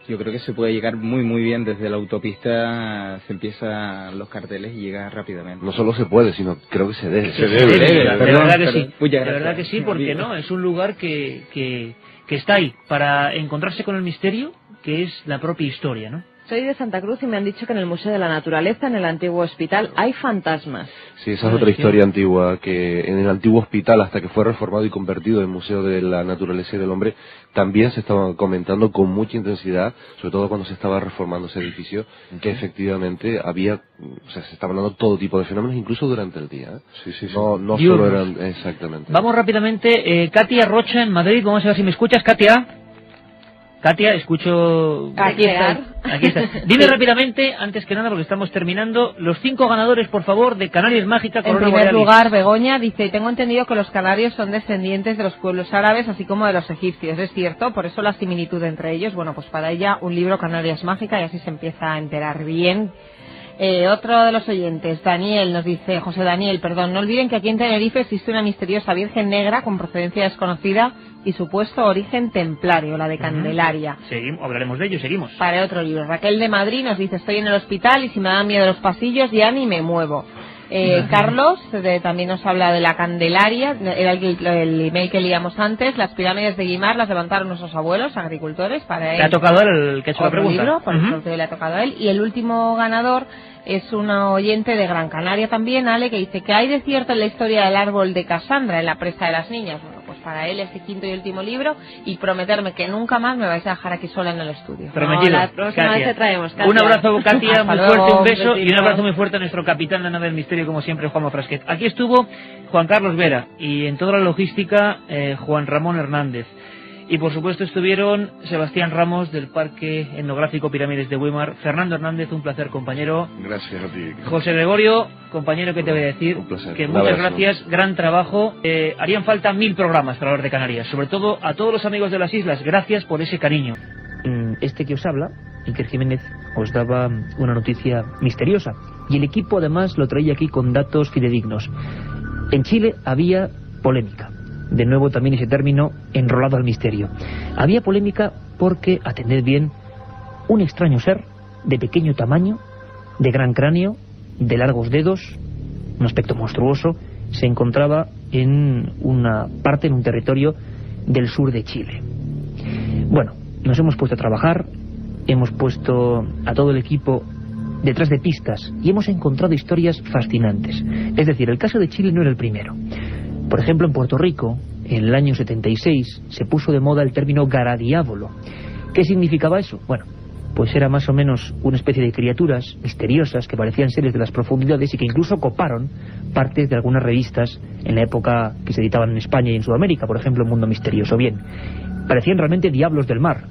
Yo creo que se puede llegar muy bien desde la autopista, se empiezan los carteles y llega rápidamente. No solo se puede, sino creo que se debe. De verdad que sí. De verdad que sí, porque no, es un lugar que está ahí para encontrarse con el misterio, que es la propia historia, ¿no? Soy de Santa Cruz y me han dicho que en el Museo de la Naturaleza, en el antiguo hospital, hay fantasmas. Sí, esa es otra historia antigua, que en el antiguo hospital, hasta que fue reformado y convertido en Museo de la Naturaleza y del Hombre, también se estaba comentando con mucha intensidad, sobre todo cuando se estaba reformando ese edificio, que efectivamente había, o sea, se estaba hablando todo tipo de fenómenos, incluso durante el día. Sí. No solo eran, exactamente. Vamos rápidamente, Katia Rocha en Madrid, vamos a ver si me escuchas, Katia. Katia, escucho... Aquí está. Dime rápidamente, antes que nada, porque estamos terminando, los 5 ganadores, por favor, de Canarias Mágica. En primer lugar, Begoña dice, tengo entendido que los canarios son descendientes de los pueblos árabes, así como de los egipcios. ¿Es cierto? Por eso la similitud entre ellos. Bueno, pues para ella un libro Canarias Mágica y así se empieza a enterar bien. Otro de los oyentes, Daniel, nos dice, José Daniel, perdón, no olviden que aquí en Tenerife existe una misteriosa Virgen Negra con procedencia desconocida y supuesto origen templario, la de Candelaria. Hablaremos de ello, seguimos. Para otro libro, Raquel de Madrid nos dice, estoy en el hospital y si me dan miedo los pasillos ya ni me muevo. Carlos también nos habla de la Candelaria, era el email que leíamos antes. Las pirámides de Guimar las levantaron nuestros abuelos, agricultores. Para él, le ha tocado a él el que ha hecho la pregunta. Libro, por el sorteo le ha tocado a él. Y el último ganador es una oyente de Gran Canaria también, Ale, que dice que hay de cierto en la historia del árbol de Casandra en la presa de las niñas. Bueno, pues para él este quinto y último libro, y prometerme que nunca más me vais a dejar aquí sola en el estudio. Prometido. No, la próxima vez te traemos, Katia. Un abrazo, Katia, muy luego, fuerte, un beso y un abrazo muy fuerte a nuestro capitán de nave del misterio, como siempre, Juanma Frasquet. Aquí estuvo Juan Carlos Vera y en toda la logística Juan Ramón Hernández. Y por supuesto estuvieron Sebastián Ramos del Parque Etnográfico Pirámides de Weimar, Fernando Hernández, un placer, compañero. Gracias a ti. José Gregorio, compañero, ¿qué te voy a decir? Un placer. Que muchas gracias, gran trabajo. Harían falta 1000 programas para hablar de Canarias, sobre todo a todos los amigos de las islas, gracias por ese cariño. Este que os habla, Iker Jiménez, os daba una noticia misteriosa y el equipo además lo traía aquí con datos fidedignos. En Chile había polémica. De nuevo también ese término enrolado al misterio. Había polémica porque, atended bien, un extraño ser de pequeño tamaño, de gran cráneo, de largos dedos, un aspecto monstruoso, se encontraba en una parte, en un territorio del sur de Chile. Bueno, nos hemos puesto a trabajar, hemos puesto a todo el equipo detrás de pistas y hemos encontrado historias fascinantes. Es decir, el caso de Chile no era el primero. Por ejemplo, en Puerto Rico, en el año 76, se puso de moda el término garadiábolo. ¿Qué significaba eso? Bueno, pues era más o menos una especie de criaturas misteriosas que parecían seres de las profundidades y que incluso coparon partes de algunas revistas en la época que se editaban en España y en Sudamérica, por ejemplo, Mundo Misterioso. Bien, parecían realmente diablos del mar.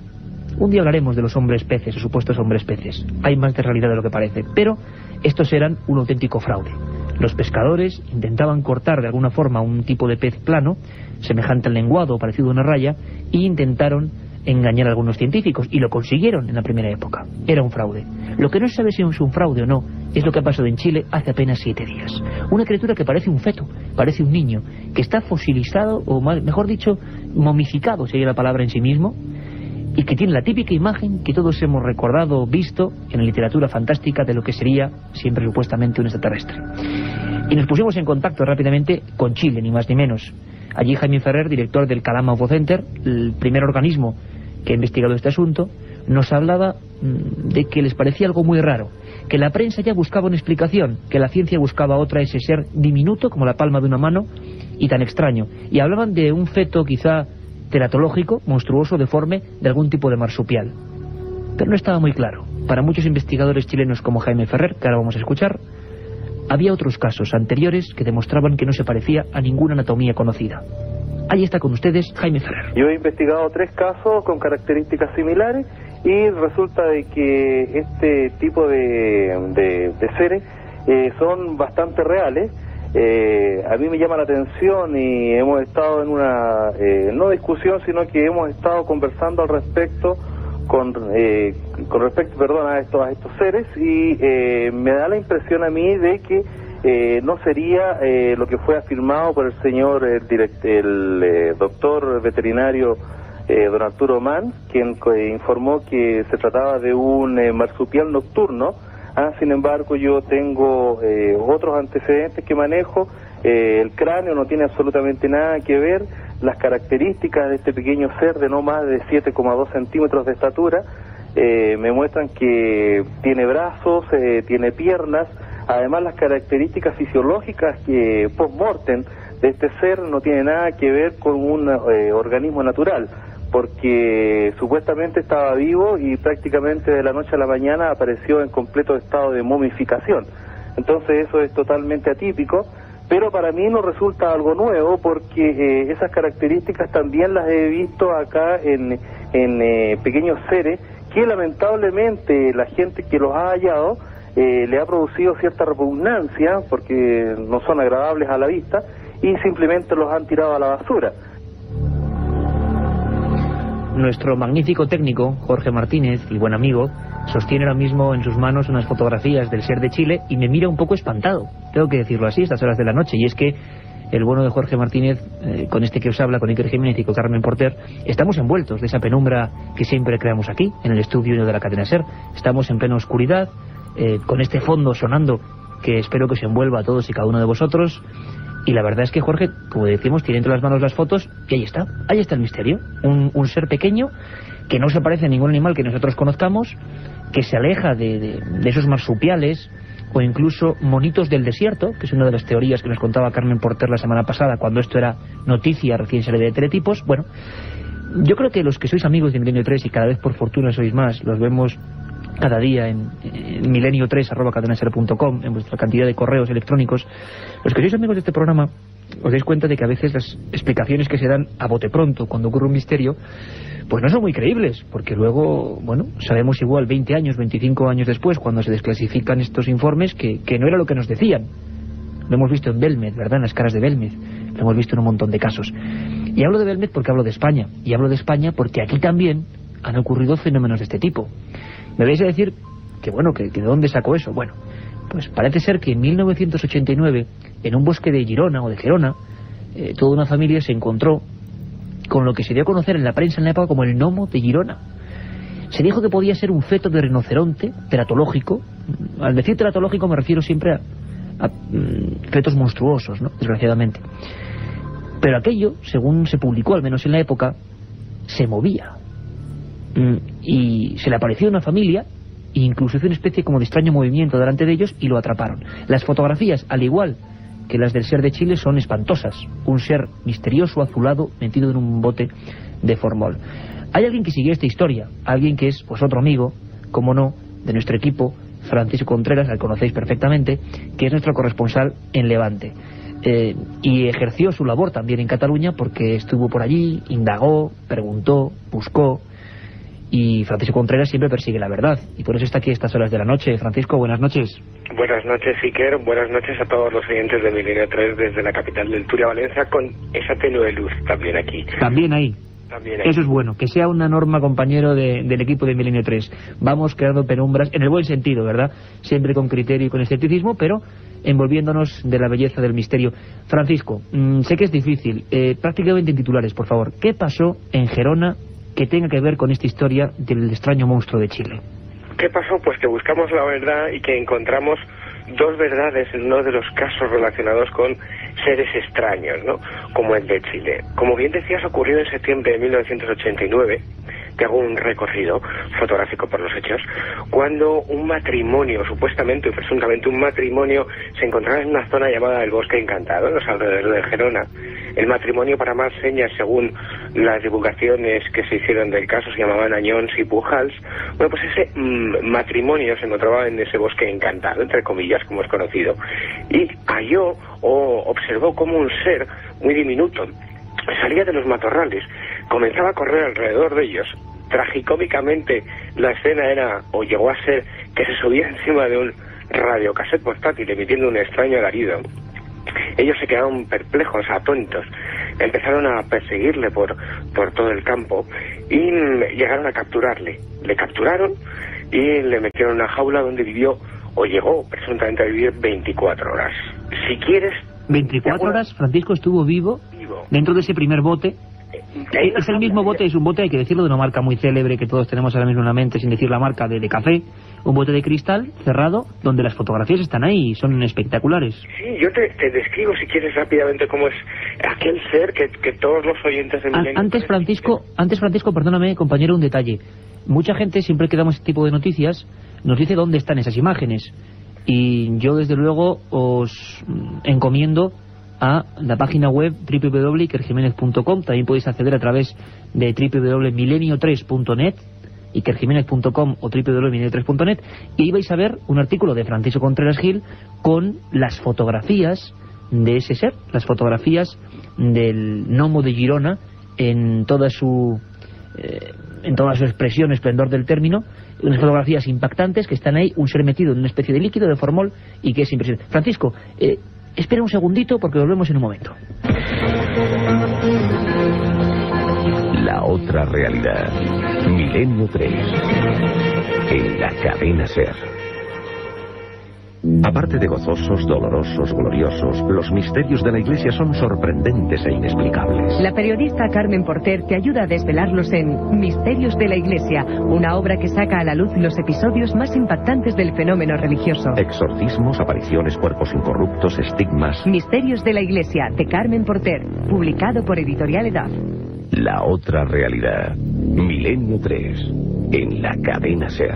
Un día hablaremos de los hombres peces, o supuestos hombres peces. Hay más de realidad de lo que parece, pero estos eran un auténtico fraude. Los pescadores intentaban cortar de alguna forma un tipo de pez plano, semejante al lenguado o parecido a una raya, e intentaron engañar a algunos científicos, y lo consiguieron en la primera época. Era un fraude. Lo que no se sabe si es un fraude o no es lo que ha pasado en Chile hace apenas 7 días. Una criatura que parece un feto, parece un niño, que está fosilizado, o mejor dicho, momificado, sería la palabra en sí mismo, y que tiene la típica imagen que todos hemos recordado o visto en la literatura fantástica de lo que sería siempre supuestamente un extraterrestre. Y nos pusimos en contacto rápidamente con Chile, ni más ni menos. Allí Jaime Ferrer, director del Calama UFO Center, el primer organismo que ha investigado este asunto, nos hablaba de que les parecía algo muy raro, que la prensa ya buscaba una explicación, que la ciencia buscaba otra, ese ser diminuto como la palma de una mano y tan extraño. Y hablaban de un feto quizá teratológico, monstruoso, deforme, de algún tipo de marsupial. Pero no estaba muy claro. Para muchos investigadores chilenos como Jaime Ferrer, que ahora vamos a escuchar, había otros casos anteriores que demostraban que no se parecía a ninguna anatomía conocida. Ahí está con ustedes Jaime Ferrer. Yo he investigado 3 casos con características similares y resulta de que este tipo de seres son bastante reales. a mí me llama la atención y hemos estado en una, no discusión, sino que hemos estado conversando al respecto con respecto a estos seres, y me da la impresión a mí de que no sería lo que fue afirmado por el señor el doctor veterinario don Arturo Mann, quien informó que se trataba de un marsupial nocturno. Sin embargo, yo tengo otros antecedentes que manejo. El cráneo no tiene absolutamente nada que ver. Las características de este pequeño ser de no más de 7,2 centímetros de estatura me muestran que tiene brazos, tiene piernas. Además, las características fisiológicas que post-mortem de este ser no tiene nada que ver con un organismo natural, porque supuestamente estaba vivo y prácticamente de la noche a la mañana apareció en completo estado de momificación. Entonces eso es totalmente atípico, pero para mí no resulta algo nuevo, porque esas características también las he visto acá en pequeños seres que lamentablemente la gente que los ha hallado le ha producido cierta repugnancia, porque no son agradables a la vista, y simplemente los han tirado a la basura. Nuestro magnífico técnico, Jorge Martínez, y buen amigo, sostiene ahora mismo en sus manos unas fotografías del ser de Chile y me mira un poco espantado, tengo que decirlo así, a estas horas de la noche, y es que el bueno de Jorge Martínez, con este que os habla, con Iker Jiménez y con Carmen Porter, estamos envueltos de esa penumbra que siempre creamos aquí, en el estudio de la cadena SER. Estamos en plena oscuridad, con este fondo sonando que espero que os envuelva a todos y cada uno de vosotros. Y la verdad es que Jorge, como decimos, tiene entre las manos las fotos y ahí está el misterio. Un ser pequeño que no se parece a ningún animal que nosotros conozcamos, que se aleja de esos marsupiales o incluso monitos del desierto, que es una de las teorías que nos contaba Carmen Porter la semana pasada, cuando esto era noticia recién salida de Teletipos. Bueno, yo creo que los que sois amigos de Milenio 3, y cada vez por fortuna sois más, los vemos cada día en milenio3@cadenaser.com, en vuestra cantidad de correos electrónicos. Los que sois amigos de este programa os dais cuenta de que a veces las explicaciones que se dan a bote pronto cuando ocurre un misterio pues no son muy creíbles, porque luego, bueno, sabemos igual 20 años, 25 años después, cuando se desclasifican estos informes, que no era lo que nos decían. Lo hemos visto en Belmed, ¿verdad?, en las caras de Belmed, lo hemos visto en un montón de casos. Y hablo de Belmed porque hablo de España, y hablo de España porque aquí también han ocurrido fenómenos de este tipo. Me vais a decir que bueno, que de dónde sacó eso. Bueno, pues parece ser que en 1989, en un bosque de Girona o de Gerona, toda una familia se encontró con lo que se dio a conocer en la prensa en la época como el gnomo de Girona. Se dijo que podía ser un feto de rinoceronte teratológico. Al decir teratológico me refiero siempre a fetos monstruosos, ¿no?, desgraciadamente. Pero aquello, según se publicó, al menos en la época, se movía. Y se le apareció a una familia, e incluso hizo una especie como de extraño movimiento delante de ellos y lo atraparon. Las fotografías, al igual que las del ser de Chile, son espantosas. Un ser misterioso, azulado, metido en un bote de formol. Hay alguien que sigue esta historia, alguien que es pues otro amigo, como no, de nuestro equipo, Francisco Contreras, al conocéis perfectamente, que es nuestro corresponsal en Levante. Y ejerció su labor también en Cataluña, porque estuvo por allí, indagó, preguntó, buscó. Y Francisco Contreras siempre persigue la verdad, y por eso está aquí a estas horas de la noche. Francisco, buenas noches. Buenas noches, Iker. Buenas noches a todos los oyentes de Milenio 3 desde la capital del Turia, Valencia, con esa tenue luz también aquí. También ahí. Eso es bueno, que sea una norma, compañero del equipo de Milenio 3. Vamos creando penumbras, en el buen sentido, ¿verdad? Siempre con criterio y con escepticismo, pero envolviéndonos de la belleza del misterio. Francisco, sé que es difícil, prácticamente en titulares, por favor. ¿Qué pasó en Gerona que tenga que ver con esta historia del extraño monstruo de Chile? ¿Qué pasó? Pues que buscamos la verdad y que encontramos dos verdades en uno de los casos relacionados con seres extraños, ¿no?, como el de Chile. Como bien decías, ocurrió en septiembre de 1989, que hago un recorrido fotográfico por los hechos, cuando un matrimonio, supuestamente y presuntamente un matrimonio, se encontraba en una zona llamada el Bosque Encantado, en los alrededores de Gerona. El matrimonio, para más señas, según las divulgaciones que se hicieron del caso, se llamaban Añons y Pujals. Bueno, pues ese matrimonio se encontraba en ese Bosque Encantado, entre comillas, como es conocido, y halló o observó como un ser muy diminuto salía de los matorrales, comenzaba a correr alrededor de ellos. Tragicómicamente la escena era, o llegó a ser, que se subía encima de un radiocassette portátil emitiendo un extraño alarido. Ellos se quedaron perplejos, atónitos. Empezaron a perseguirle por todo el campo y llegaron a capturarle. Le capturaron y le metieron en una jaula donde vivió, o llegó presuntamente a vivir 24 horas. Si quieres... 24 horas Francisco estuvo vivo dentro de ese primer bote. Es el mismo bote, es un bote, hay que decirlo, de una marca muy célebre que todos tenemos ahora mismo en la mente, sin decir la marca, de café. Un bote de cristal cerrado donde las fotografías están ahí y son espectaculares. Sí, yo te describo, si quieres, rápidamente cómo es aquel ser que todos los oyentes de Milenio... Antes, Francisco, perdóname, compañero, un detalle. Mucha gente, siempre que damos este tipo de noticias, nos dice dónde están esas imágenes. Y yo, desde luego, os encomiendo a la página web www.ikerjimenez.com. También podéis acceder a través de www.milenio3.net, ikerjimenez.com o www.milenio3.net, y ahí vais a ver un artículo de Francisco Contreras Gil con las fotografías de ese ser, las fotografías del gnomo de Girona en toda su expresión, esplendor del término, unas fotografías impactantes que están ahí, un ser metido en una especie de líquido, de formol, y que es impresionante. Francisco, espera un segundito porque volvemos en un momento. La otra realidad. Milenio 3. En la cadena SER. Aparte de gozosos, dolorosos, gloriosos, los misterios de la Iglesia son sorprendentes e inexplicables. La periodista Carmen Porter te ayuda a desvelarlos en Misterios de la Iglesia, una obra que saca a la luz los episodios más impactantes del fenómeno religioso. Exorcismos, apariciones, cuerpos incorruptos, estigmas. Misterios de la Iglesia, de Carmen Porter, publicado por Editorial Edad. La otra realidad. Milenio 3. En la cadena SER.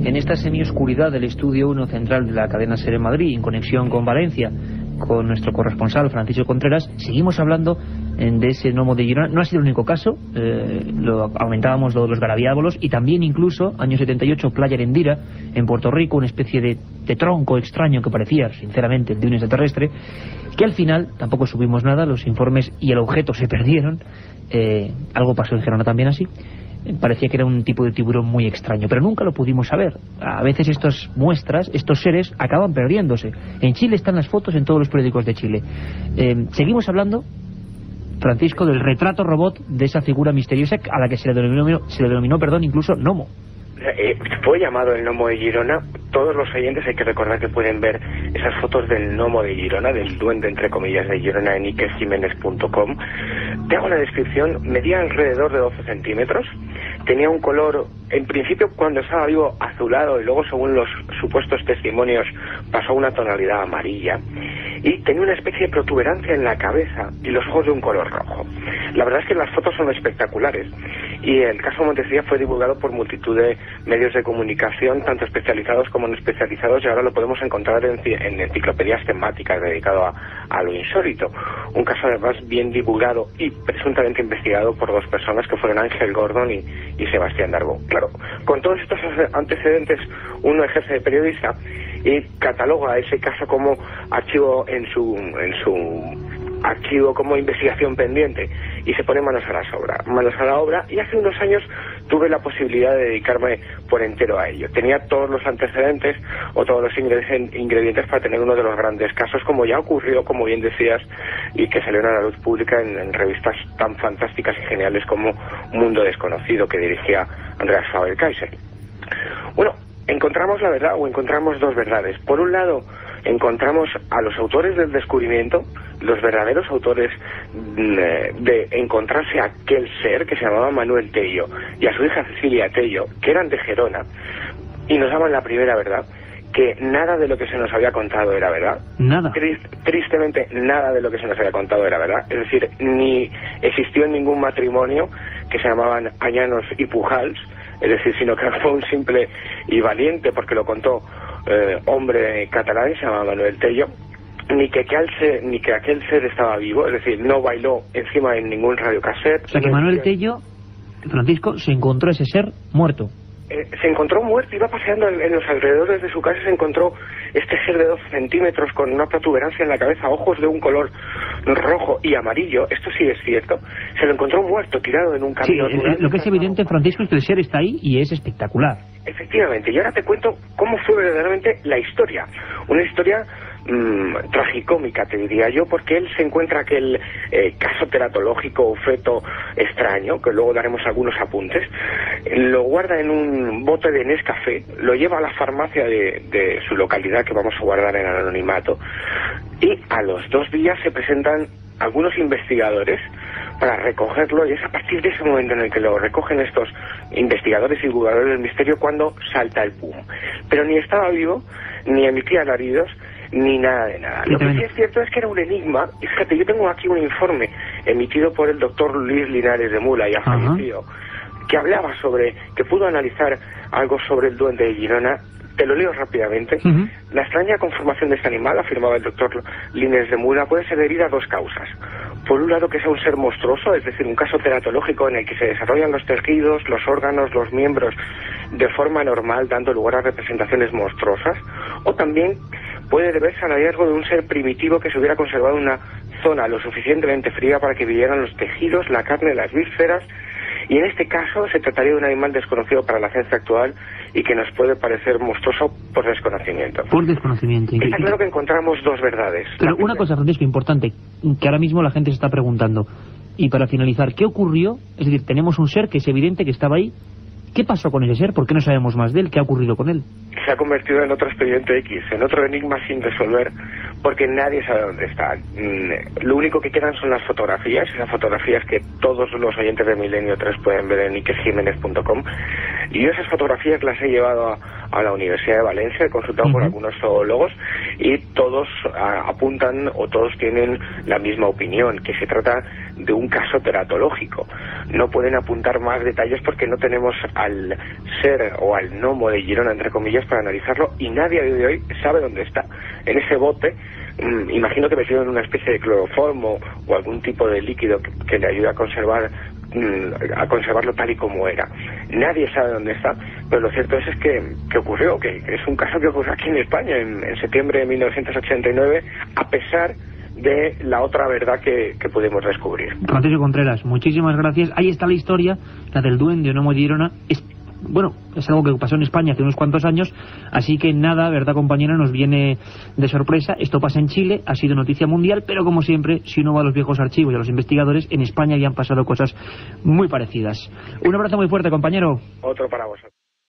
En esta semioscuridad del estudio 1 central de la cadena SER en Madrid, en conexión con Valencia, con nuestro corresponsal Francisco Contreras, seguimos hablando de ese gnomo de Girona. No ha sido el único caso, aumentábamos lo de los garabiábolos, y también incluso, año 78, Playa Arendira, en Puerto Rico, una especie de tronco extraño que parecía, sinceramente, el de un extraterrestre, que al final tampoco subimos nada, los informes y el objeto se perdieron. Algo pasó en Gerona también así. Parecía que era un tipo de tiburón muy extraño, pero nunca lo pudimos saber. A veces estas muestras, estos seres, acaban perdiéndose. En Chile están las fotos en todos los periódicos de Chile. Seguimos hablando, Francisco, del retrato robot de esa figura misteriosa a la que se le denominó, incluso gnomo. Fue llamado el gnomo de Girona. Todos los oyentes hay que recordar que pueden ver esas fotos del gnomo de Girona, del duende entre comillas de Girona, en ikerjimenez.com. Te hago la descripción. Medía alrededor de 12 centímetros, tenía un color, en principio cuando estaba vivo, azulado, y luego, según los supuestos testimonios, pasó a una tonalidad amarilla, y tenía una especie de protuberancia en la cabeza y los ojos de un color rojo. La verdad es que las fotos son espectaculares, y el caso Montesía fue divulgado por multitud de medios de comunicación, tanto especializados como no especializados, y ahora lo podemos encontrar en enciclopedias temáticas dedicado a lo insólito. Un caso además bien divulgado y presuntamente investigado por dos personas, que fueron Ángel Gordon y Sebastián Darbo. Claro, con todos estos antecedentes, uno ejerce de periodista y cataloga ese caso como archivo en su archivo, como investigación pendiente, y se pone manos a la obra, y hace unos años tuve la posibilidad de dedicarme por entero a ello. Tenía todos los antecedentes o todos los ingredientes para tener uno de los grandes casos, como ya ocurrió, como bien decías, y que salieron a la luz pública en revistas tan fantásticas y geniales como Mundo Desconocido, que dirigía Andreas Faber-Kaiser. Bueno, encontramos la verdad, o encontramos dos verdades. Por un lado, encontramos a los autores del descubrimiento, los verdaderos autores de encontrarse a aquel ser que se llamaba Manuel Tello, y a su hija Cecilia Tello, que eran de Gerona, y nos daban la primera verdad, que nada de lo que se nos había contado era verdad. Nada. Tristemente, nada de lo que se nos había contado era verdad. Es decir, ni existió ningún matrimonio que se llamaban Añanos y Pujals, es decir, sino que fue un simple y valiente, porque lo contó hombre catalán, se llamaba Manuel Tello, ni que aquel ser estaba vivo, es decir, no bailó encima en ningún radiocassette. O sea que Manuel Tello, Francisco, se encontró ese ser muerto. Se encontró muerto, iba paseando en los alrededores de su casa, se encontró este ser de 12 centímetros con una protuberancia en la cabeza, ojos de un color rojo y amarillo. Esto sí es cierto. Se lo encontró muerto, tirado en un camino. Sí, lo que es evidente, Francisco, es que el ser está ahí y es espectacular. Efectivamente, y ahora te cuento cómo fue verdaderamente la historia. Una historia tragicómica, te diría yo, porque él se encuentra aquel caso teratológico o feto extraño, que luego daremos algunos apuntes, lo guarda en un bote de Nescafé, lo lleva a la farmacia de su localidad, que vamos a guardar en anonimato, y a los 2 días se presentan algunos investigadores para recogerlo, y es a partir de ese momento en el que lo recogen estos investigadores y divulgadores del misterio cuando salta el boom. Pero ni estaba vivo, ni emitía alaridos, ni nada de nada. Lo que sí es cierto es que era un enigma, y fíjate, yo tengo aquí un informe emitido por el doctor Luis Linares de Mula, ya fallecido, que hablaba sobre, que pudo analizar algo sobre el duende de Girona. Te lo leo rápidamente. La extraña conformación de este animal, afirmaba el doctor Linares de Mula, puede ser debida a 2 causas. Por un lado, que sea un ser monstruoso, es decir, un caso teratológico en el que se desarrollan los tejidos, los órganos, los miembros de forma normal, dando lugar a representaciones monstruosas, o también puede deberse al hallazgo de un ser primitivo que se hubiera conservado en una zona lo suficientemente fría para que vivieran los tejidos, la carne, las vísceras, y en este caso se trataría de un animal desconocido para la ciencia actual y que nos puede parecer monstruoso por desconocimiento. Por desconocimiento. Está claro que encontramos 2 verdades. Pero una cosa, Francisco, importante, que ahora mismo la gente se está preguntando, y para finalizar, ¿qué ocurrió? Es decir, tenemos un ser que es evidente que estaba ahí. ¿Qué pasó con ese ser? ¿Por qué no sabemos más de él? ¿Qué ha ocurrido con él? Se ha convertido en otro expediente X, en otro enigma sin resolver, porque nadie sabe dónde está. Lo único que quedan son las fotografías, esas fotografías que todos los oyentes de Milenio 3 pueden ver en ikerjimenez.com, y yo esas fotografías las he llevado a la Universidad de Valencia, he consultado con algunos zoólogos, y todos apuntan, o todos tienen la misma opinión, que se trata de un caso teratológico. No pueden apuntar más detalles porque no tenemos al ser o al gnomo de Girona, entre comillas, para analizarlo, y nadie a día de hoy sabe dónde está. En ese bote, imagino que metido en una especie de cloroformo o algún tipo de líquido que le ayude a conservarlo tal y como era. Nadie sabe dónde está, pero lo cierto es que ocurrió, que es un caso que ocurrió aquí en España en septiembre de 1989, a pesar de la otra verdad que pudimos descubrir. Francisco Contreras, muchísimas gracias. Ahí está la historia, la del duende o gnomo de Girona. Es algo que pasó en España hace unos cuantos años, así que nada, verdad compañera, nos viene de sorpresa. Esto pasa en Chile, ha sido noticia mundial, pero como siempre, si uno va a los viejos archivos y a los investigadores, en España habían pasado cosas muy parecidas. Un abrazo muy fuerte, compañero. Otro para vosotros.